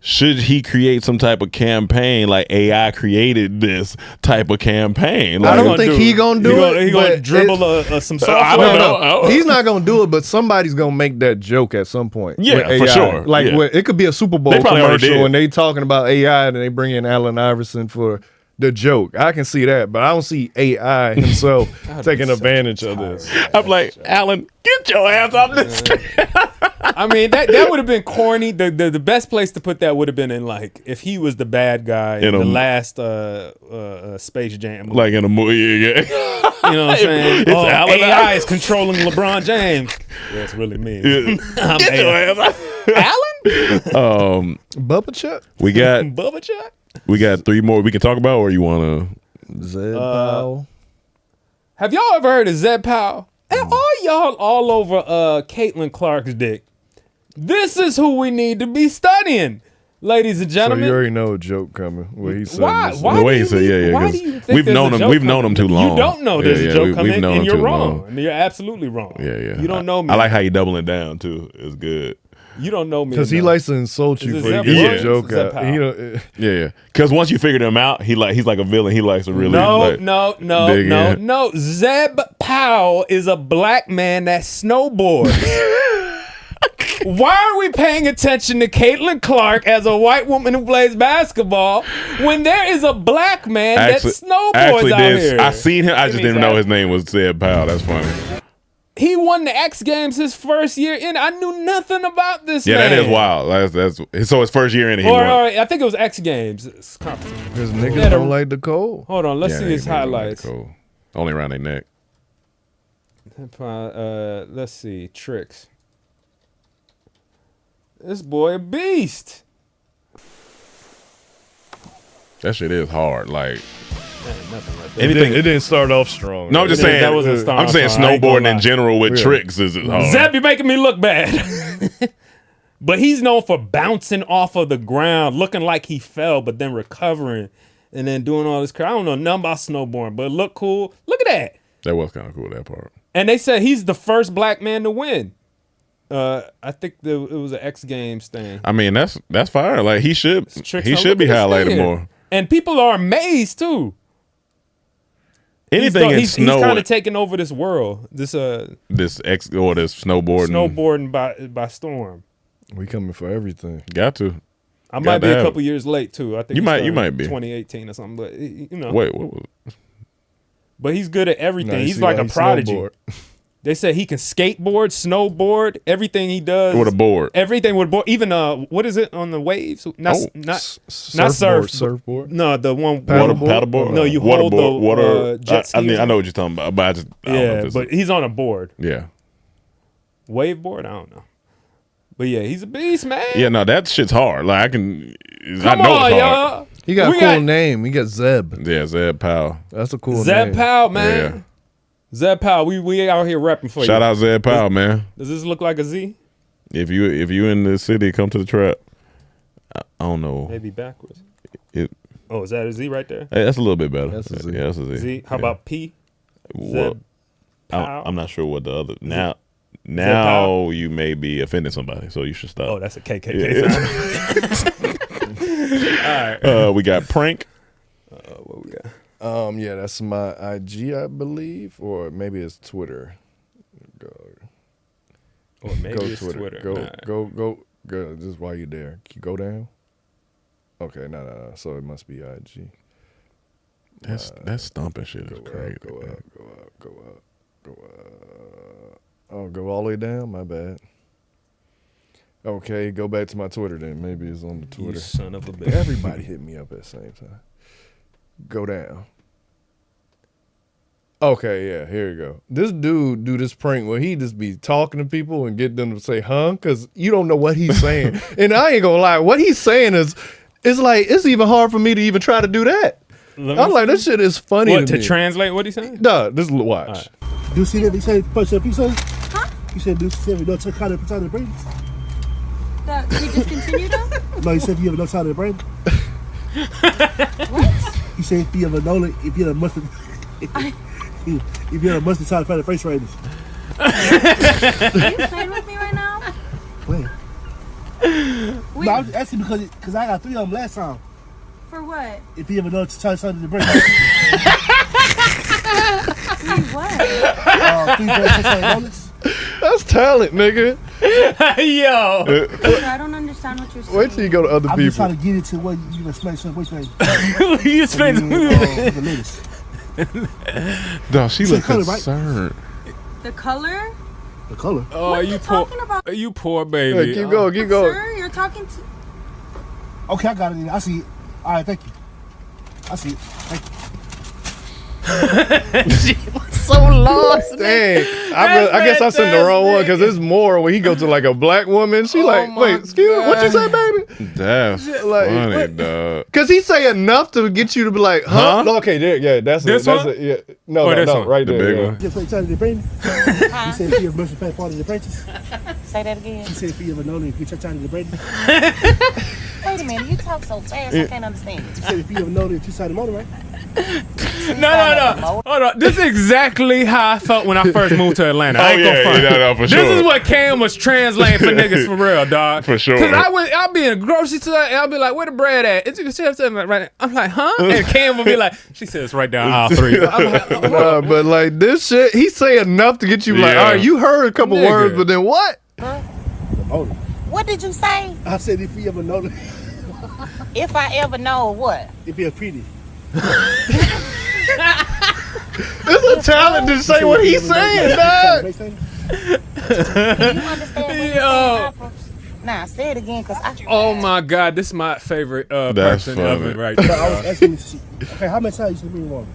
Should he create some type of campaign like AI created this type of campaign? Like, I don't think he gonna do it. He gonna dribble some software. I don't know. He's not gonna do it, but somebody's gonna make that joke at some point. Yeah, for sure. Like it could be a Super Bowl commercial and they talking about AI and they bring in Allen Iverson for the joke. I can see that, but I don't see AI himself taking advantage of this. I'm like, Allen, get your ass off this. I mean, that would have been corny. The best place to put that would have been in, like, if he was the bad guy in the last Space Jam movie. Like in a movie, yeah. You know what I'm saying? It's Allen AI is controlling LeBron James. Yeah, it's really me. I'm Get your ass Allen? Bubba Chuck? We got Bubba Chuck? We got 3 more we can talk about, or you want to? Zeb Powell. Have y'all ever heard of Zeb Powell? And all y'all all over Caitlin Clark's dick. This is who we need to be studying, ladies and gentlemen. So you already know a joke coming. Where he said why this. the way he said, yeah. Do you think we've known him. We've known him too long. You don't know there's a joke coming, and you're wrong. Long. And you're absolutely wrong. Yeah. You don't know me. I like how you doubling down too. It's good. You don't know me because he likes to insult you for getting a joke out. Yeah. Because once you figure him out, he's like a villain. He likes to really no. Zeb Powell is a black man that snowboards. Why are we paying attention to Caitlin Clark as a white woman who plays basketball when there is a black man that snowboards out here? I seen him. I just didn't know his name was Zeb Powell. That's funny. He won the X Games his first year in. I knew nothing about this man. Yeah, that is wild. That's so his first year in. Or I think it was X Games. Because niggas don't like the cold. Hold on, let's see his highlights. Like only around their neck. Let's see tricks. This boy a beast. That shit is hard. Like. Anything, it didn't start off strong. No, I'm just saying. I'm saying snowboarding in general with tricks is hard. Zeb, you're making me look bad. But he's known for bouncing off of the ground, looking like he fell, but then recovering, and then doing all this crap. I don't know nothing about snowboarding, but it looked cool. Look at that. That was kind of cool, that part. And they said he's the first black man to win. I think it was an X Games thing. I mean, that's fire. Like he should be highlighted more. And people are amazed too. Anything in snow, he's kind of taking over this world. This snowboarding by storm. We coming for everything. Got to. I might be a couple years late too. I think you might be 2018 or something. But wait, what was it? But he's good at everything. He's like a prodigy. Snowboard. They said he can skateboard, snowboard, everything he does with a board. Everything with a board. Even what is it on the waves? Not surfboard. No, the one paddleboard. No, you hold the water jet ski. I know what you're talking about, but I don't know but he's on a board. Yeah, wave board. I don't know, but yeah, he's a beast, man. Yeah, no, that shit's hard. Like I know it's hard. Y'all. He got a cool name. He got Zeb. Yeah, Zeb Powell. That's a cool name. Zeb Powell, man. Yeah. Zeb Powell, we out here repping for you. Shout out Zeb Powell, man. Does this look like a Z? If you in the city, come to the trap. I don't know. Maybe backwards. Is that a Z right there? Hey, that's a little bit better. That's a Z. Yeah, that's a Z. Z. How about P? Well, I'm not sure what the other now you may be offending somebody, so you should stop. Oh, that's a KKK sound. All right. We got prank. What we got? Yeah, that's my IG, I believe, or maybe it's Twitter. Or maybe it's Twitter. Go. This is why you're there. Can you go down? Okay, no. So it must be IG. That stomping shit is crazy. Go up. Oh, go all the way down? My bad. Okay, go back to my Twitter then. Maybe it's on the Twitter. You son of a bitch. Everybody hit me up at the same time. Go down. Okay, yeah, here you go. This dude do this prank where he just be talking to people and get them to say, huh? Because you don't know what he's saying. And I ain't gonna lie, what he's saying is like, it's even hard for me to even try to do that. I'm like, this shit is funny what, to me. Translate what he's saying? No, this is watch. Right. Do you see that? He said, push up. He said, huh? He said, do you see if no time to the brain? That we just continue though? No, he said, if you have no time to the brain. What? He said, if you have a Nolan, if you have a mustard, if you have a mustard time to find the face right. Are you playing with me right now? Wait. No, I was asking because I got 3 of them last time. For what? If you ever know to try something to break. What? 3 dollars. That's talent, nigga. Yo. I don't understand what you're saying. Wait till you go to other I'm people. just trying to get it to what you can explain something. Which way? You explain the latest. No, she looks color, right? concerned. The color? The color. Oh, what are you talking about? You poor baby. Hey, keep going. Sir, you're talking to... Okay, I got it. I see it. All right, thank you. I see it. Thank you. She was so lost. Dang. I guess I sent the wrong one because there's more when he goes to like a black woman. She like, wait, excuse me, what you say, baby? That's like, funny, dog. Because he say enough to get you to be like, huh? Okay, there, yeah, that's this it. one? That's it. Yeah. No, this one? right The there. big Yeah. one. Just like trying to brain. You said if you have mercy pay part of the apprentice. Say that again. She said if you ever known if you try to the brain. Wait a minute, you talk so fast, I can't understand. She said if you ever known if you tried the motor, right? No. Hold on. This is exactly how I felt when I first moved to Atlanta. I ain't gonna front. No, for sure. This is what Cam was translating for niggas for real, dog. For sure. Cause I'll be in a grocery store and I'll be like, where the bread at? It's right. I'm like, huh? And Cam will be like, she says right down aisle 3. I'm like, oh. No, but like this shit, he say enough to get you like, all right, you heard a couple words, but then what? Huh? What did you say? I said if you ever know. If I ever know what? If you're pretty. It's a talent to say what he's saying, dog. Do you understand what he's saying? Nah, say it again, cause I. Oh my God, this is my favorite person funny. ever right I there. was asking, okay, how much time you said me one?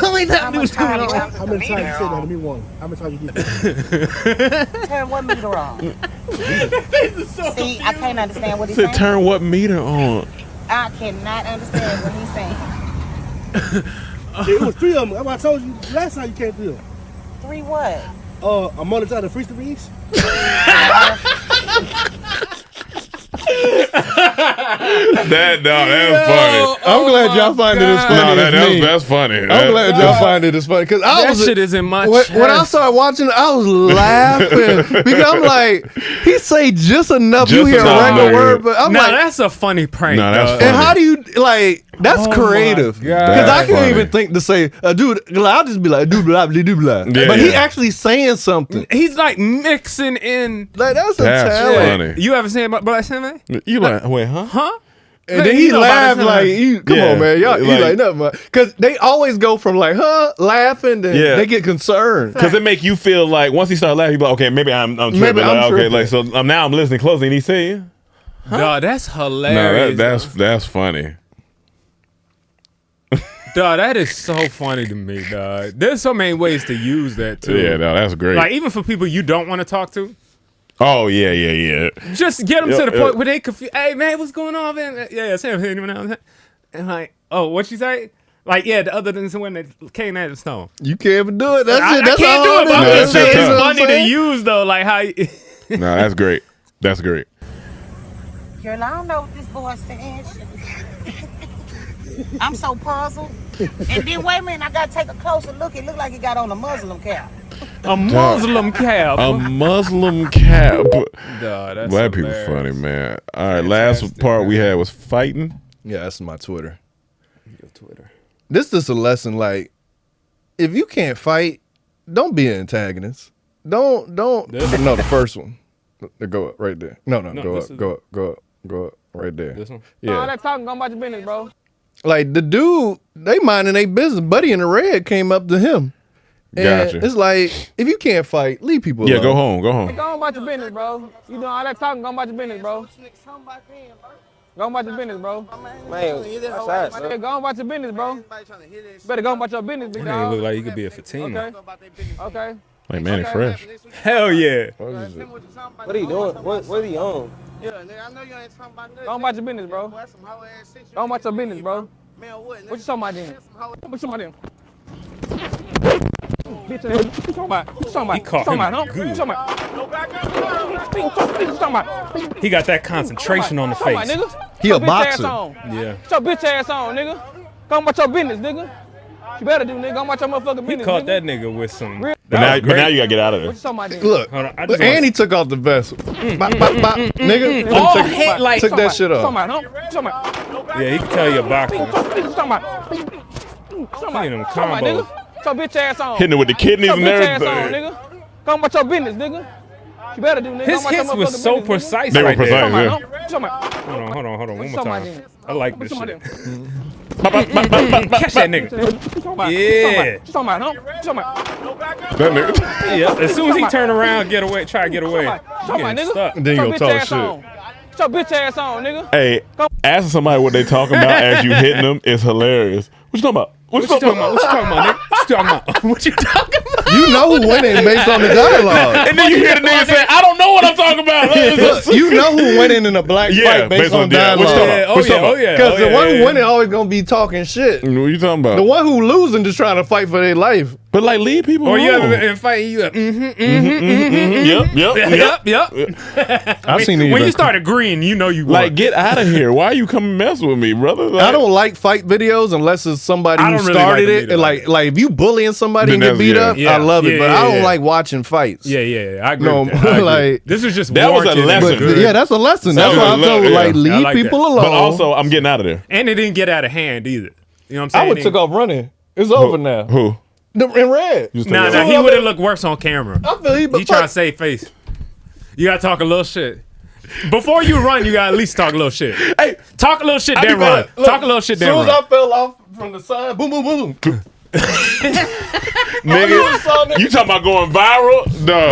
How much time How many times you said that to me one? How much time you did? Turn what meter on? See, I can't understand what he's Said saying. turn what meter on? I cannot understand what he's saying. It was 3 of them. I told you last time you came through. 3 what? A month out of freeze the beans. That's funny. I'm glad y'all find it as funny as me. That's funny. I'm glad y'all find it as funny because That shit is in my when chest. I started watching, I was laughing because I'm like, he say just enough. You hear a regular word, but I'm like, that's a funny prank. No, that's dog. funny. and how do you like? That's creative because I can't even think to say, dude. I'll just be like, dude, blah, blah, blah, blah. But he actually saying something. He's like mixing in. Like that's a talent. Funny. You ever seen Black Cinema? You like, wait, huh? Huh? And then he laughed like, come on, man. Y'all, you like nothing. Because they always go from like, laughing, then they get concerned. Because it make you feel like, once he start laughing, you be like, okay, maybe I'm tripping. Maybe I'm okay, tripping. like, so now I'm listening closely, and he saying, Dog, that's hilarious. no, that's funny. Dog, that is so funny to me, dog. There's so many ways to use that, too. Yeah, no, that's great. Like, even for people you don't want to talk to. Oh, yeah. Just get them to the point where they confused. Hey, man, what's going on, man? Yeah, Sam. And like, oh, what you say? Like, yeah, the other than when they came at the stone. You can't even do it. That's I That's can't do it, but I'm just saying tough. it's funny to use, though. Like, how you... No, that's great. That's great. Girl, I don't know what this boy's saying. I'm so puzzled. And then, wait a minute, I got to take a closer look. It looked like he got on a Muslim cap. A Muslim cap. A Muslim cap. Duh, that's Black people funny, man. All right, last part we had was fighting. Yeah, that's my Twitter. Your Twitter. This is a lesson. Like, if you can't fight, don't be an antagonist. No, the first one. Go up right there. No, go up, right there. This one? Yeah. All that talking, go about your business, bro. Like the dude, they minding their business. Buddy in the red came up to him. And Gotcha. it's like, if you can't fight, leave people alone. Yeah, go home. Hey, go on about your business, bro. You doing all that talking, go on about your business, bro. Go on about your business, bro. Man, yeah, go on about your business, bro. Better go on about your business, big That nigga dog. look like he could be a Fatima. Okay. Like Manny Fresh. Hell yeah. What are you doing? What are you on? Yeah, nigga, I know you ain't talking about nothing. Go on about your business, bro. Go on about your business, bro. Man, what you talking about then? What you talking about then? Bitch, what you talking about? What you talking about? He caught him good. What you talking about? He got that concentration on the face. He a boxer. Yeah. Get your bitch ass on, nigga. Go on about your business, nigga. You better do, nigga. Go on about your motherfucking He business, caught nigga. that nigga with some. But now you gotta get out of there. What you talking about then? Look, Hold on, I but just and he took off the vest. Bop, bop, bop, nigga. All took, head like- took that shit What you off. talking about, huh? What you talking about? Yeah, he can tell you a boxer. What you talking about? What you talking about? Look at them What you talking about, combos. nigga? Get your bitch ass on. Hitting it with the kidneys Get and your bitch ass everything. on, nigga. Go on about your business, nigga. You better do, nigga. His Go on about your hits was motherfucking so business, nigga. precise They were right there. precise, yeah. What you talking about? Hold on. What One you more talking about time. then? I like What this you shit. talking Catch that nigga. about? What you talking about? Yeah. What you talking about, huh? What you talking about? That nigga. Yeah. As soon as he turn around, try to get away. What you talking You about, getting nigga? stuck. Then you Get gonna your talk bitch ass shit. on. Get your bitch ass on, nigga. Hey, asking somebody what they talking about as you hitting them is hilarious. What you talking about? What you talking about? What you talking about, nigga? What you talking about? What you talking about? You know who winning based on the dialogue. And then you hear the nigga say, I don't know what I'm talking about. Look, you know who winning in a black fight based on dialogue. Because the one who winning always gonna be talking shit. What you talking about? The one who losing just trying to fight for their life. But like leave people Or you alone. ever in fight, you like, Yep. I've seen when even- you start agreeing, you know you Like won. get out of here. Why are you coming mess with me, brother? Like, I don't like fight videos unless it's somebody I who don't really started like it. them either. Like if you bullying somebody Then and get that's- beat yeah. up, I love it. Yeah, But yeah, I don't yeah. like watching fights. Yeah. I agree. No, with that. I agree. like This was just That was a warranted and lesson. good. yeah, that's a lesson. That That's was why a I told lesson, like yeah. leave I like people that. alone. But also, I'm getting out of there. And it didn't get out of hand either. You know what I'm saying? I would have took off running. It's over now. Who? In red. Nah, he would have looked worse on camera. I feel he, He trying to save face. You gotta talk a little shit. Before you run, you gotta at least talk a little shit. Hey, talk a little shit, then run. Talk a little shit, then As soon run. as I fell off from the side, boom, boom, boom. Nigga, you talking about going viral? No.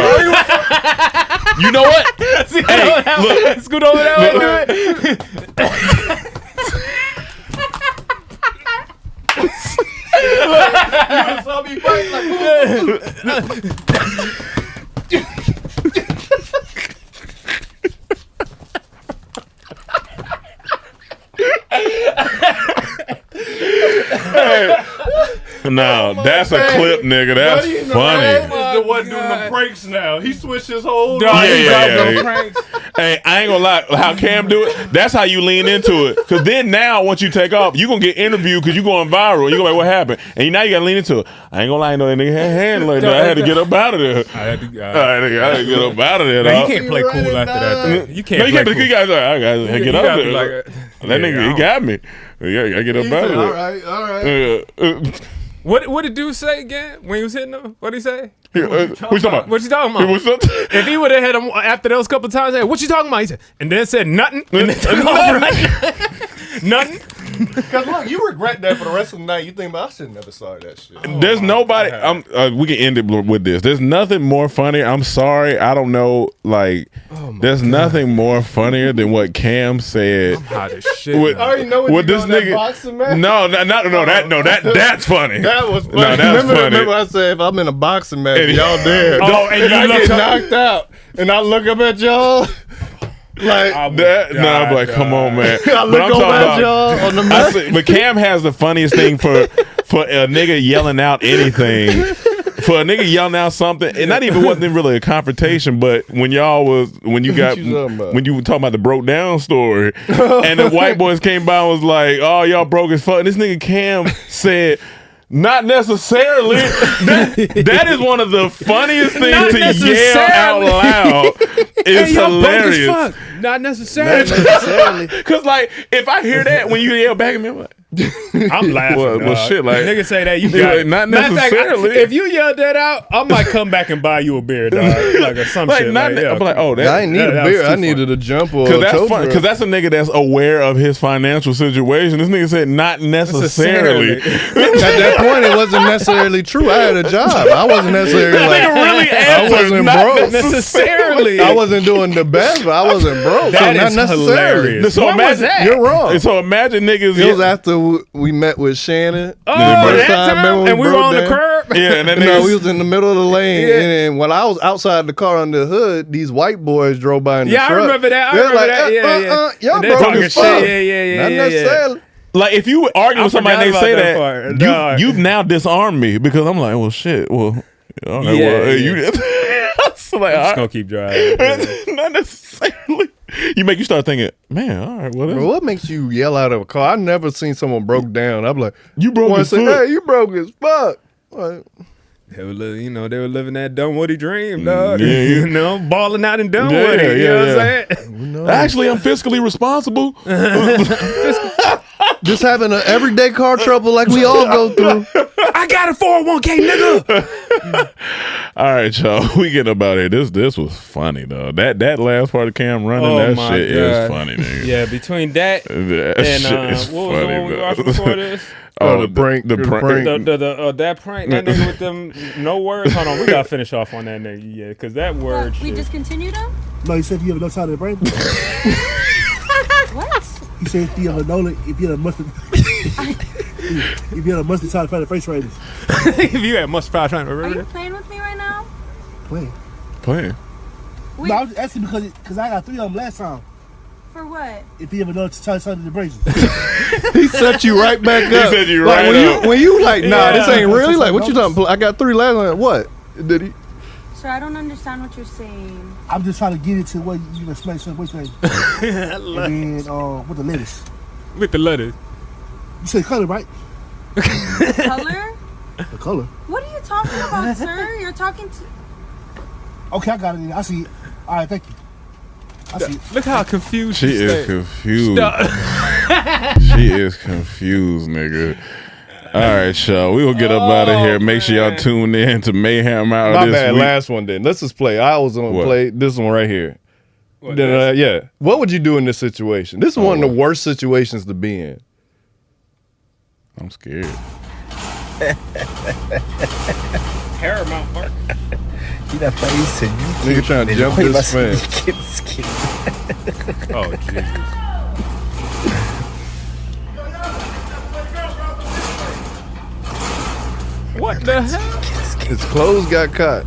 You know what? Hey, look. Scoot over there. You saw me fight like No, that's a clip, nigga. That's funny. The one doing the pranks now. He switched his whole. Yeah. Hey, I ain't gonna lie. How Cam do it? That's how you lean into it. Cause then now, once you take off, you gonna get interviewed because you going viral. You gonna be like, what happened? And now you gotta lean into it. I ain't gonna lie, I know that nigga had hand like that. I had to get up out of there. I had to get up out of there. Now, dog. you can't play cool after that. Though. You can't. No, you play can't. cool. You guys, I gotta get up there. Like, that nigga, he got me. Yeah, I gotta get up out of there. All right. What did dude say again when he was hitting him? What did he say? What you talking about? What you talking about? If he would have hit him after those couple times, what you talking about? He said, and then said nothing. And then took off. Nothing. Because look, you regret that for the rest of the night. You think, I should never saw that shit. There's nobody. We can end it with this. There's nothing more funny. I'm sorry. I don't know. Like, there's nothing more funnier than what Cam said. I'm hot as shit. With, I already know what with you this doing, that nigga. boxing match? No, that's funny. That was funny. No, that's funny. Remember I said if I'm in a boxing match, And- y'all dead. Oh, and you I look get up- knocked out, and I look up at y'all. Like I'm like, come on, man. I look over at y'all on the match. But Cam has the funniest thing for a nigga yelling out anything. For a nigga yelling out something, and not even wasn't really a confrontation, but when you were talking about the broke down story, and the white boys came by and was like, "Oh, y'all broke as fuck." And this nigga Cam said, "Not necessarily." That is one of the funniest things to yell out loud. It's hilarious. Not necessarily. Cause like if I hear that when you yell back at me, I'm like, I'm laughing. Well, shit, like nigga say that you got it. Not Matter of fact, necessarily. if you yelled that out, I might come back and buy you a beer, dog. Like or some shit. Not, Like, I'm like, oh, that, I ain't need a beer. I needed a jump or Cause a that's tow fun. truck. Because that's a nigga that's aware of his financial situation. This nigga said not necessarily. At that point, it wasn't necessarily true. I had a job. I wasn't necessarily like. Really I wasn't broke necessarily. I wasn't doing the best, but I wasn't broke. That so is not necessarily. hilarious. So When was imagine that? You're wrong. So imagine niggas. It was after we met with Shannon. Oh, the first that time? remember when And we were broke on the down? curb? Yeah, and then No, niggas- we was in the middle of the lane, and then when I was outside the car on the hood, these white boys drove by in the Yeah, I truck. remember that. I They was remember like, that. Yeah. y'all And they broke talking as shit. fuck. Yeah. Not necessarily. Like if you argue I with somebody and they forgot say about that, that part. you've now disarmed me because I'm like, well, shit. Well, all right, Yeah, well, yeah. you. So like, I'm just all gonna keep driving. right. Not necessarily. You start thinking, man, all right, whatever. Bro, what makes you yell out of a car? I never seen someone broke down. I'm like, You broke one as say, fuck. hey, you broke as fuck. Like, They were, they were living that Dunwoody dream, dog. Yeah, yeah. You know, balling out in Dunwoody. You know what I'm saying? Actually, I'm fiscally responsible. just having an everyday car trouble like we all go through. I got a 401k, nigga. All right, y'all. We getting up out here. This was funny though. That last part of Cam running, Oh that my shit God. is funny, nigga. Yeah, between that That and shit is what was the funny, one we though. watched before this? The prank. The prank. That prank, that nigga with them no words. Hold on, we gotta finish off on that nigga, yeah, because that word We shit. discontinued him? No, he said if you have no side of the brain. What? He said if you have a Nolan, if you have a mustard, if you have a mustard side of the face raiders. If you had much fire trying to Are remember you playing with me right now? Playing. No, I was asking because I got 3 of them last time. For what? If you have another side of the braces. He set you right back He up. set you like, right up. when you like, nah, this Yeah. ain't really like what you talking. I got 3 last time. What did he? Sir, I don't understand what you're saying. I'm just trying to get it to what you can smash some voice range. And then with the lettuce. with the letters. You said color, right? Color? The color. What are you talking about, sir? You're talking to... Okay, I got it. I see it. All right, thank you. I see it. Look how confused She is stayed. confused. She is confused, nigga. All right, y'all. We will get up out of here. Make sure y'all tune in to Mayhem Hour My this bad. week. Last one then. Let's just play. I was gonna What? play this one right here. What, Then, yeah. What would you do in this situation? This is one of the worst situations to be in. I'm scared. Paramount Park. See that face and you Nigga trying to jump this fence. Oh, Jesus. What the hell? His clothes got caught.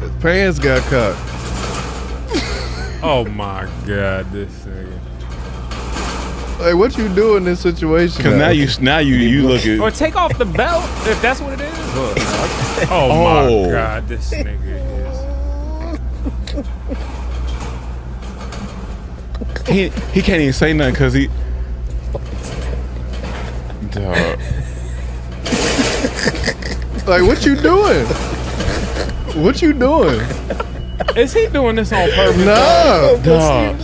His pants got caught. Oh my God, this nigga. Like, what you do in this situation? Because now you look at. Or take off the belt if that's what it is. Oh my God, this nigga is. He can't even say nothing because he. Dog. Like, what you doing? What you doing? Is he doing this on purpose? No, Dog.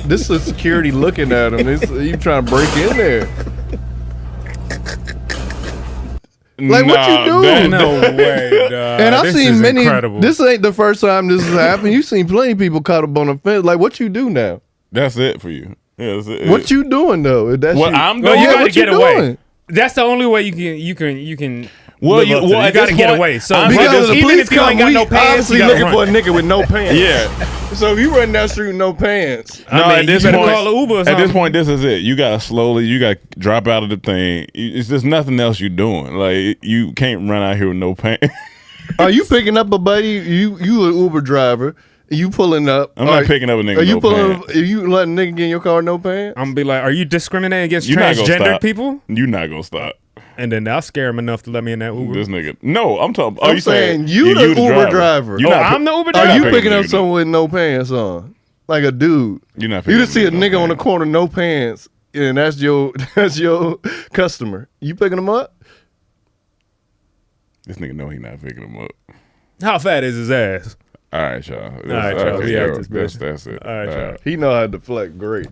This is security looking at him. You trying to break in there? Like, what you doing? No way, dog. And I've This seen is many. incredible. This ain't the first time this has happened. You've seen plenty of people caught up on the fence. Like, what you do now? That's it for you. Yeah, that's it. What you doing though? If that's What you. I'm Well, doing? you gotta what get you away. doing? That's the only way you can. Well, live you- up to well, it. at You gotta this get point, away. So I'm- Because the even police if you ain't come, got we no pants, obviously you gotta looking run. for a nigga with no pants. Yeah. So if you run down the street with no pants, I mean, at this you better point, call an Uber or at something. this point, this is it. You gotta drop out of the thing. It's just nothing else you're doing. Like you can't run out here with no pants. are you picking up a buddy? You an Uber driver? You pulling up? I'm not picking up a nigga Are you with no pulling? pants. Are you letting a nigga get in your car with no pants? I'm gonna be like, are you discriminating against You're not gonna transgendered stop. people? You're not gonna stop. And then I'll scare him enough to let me in that Uber. This nigga. No, I'm talking. I'm saying you the Uber driver. You're Oh, not I'm the Uber Are driver? you not picking up nigga. someone with no pants on, like a dude? You're not. You picking just see a up no nigga on the pants. corner, no pants, and that's your customer. You picking them up? This nigga know he not picking him up. How fat is his ass? All right, y'all. All right, y'all. We yeah, out this bitch. that's it. All right, y'all. He know how to deflect great.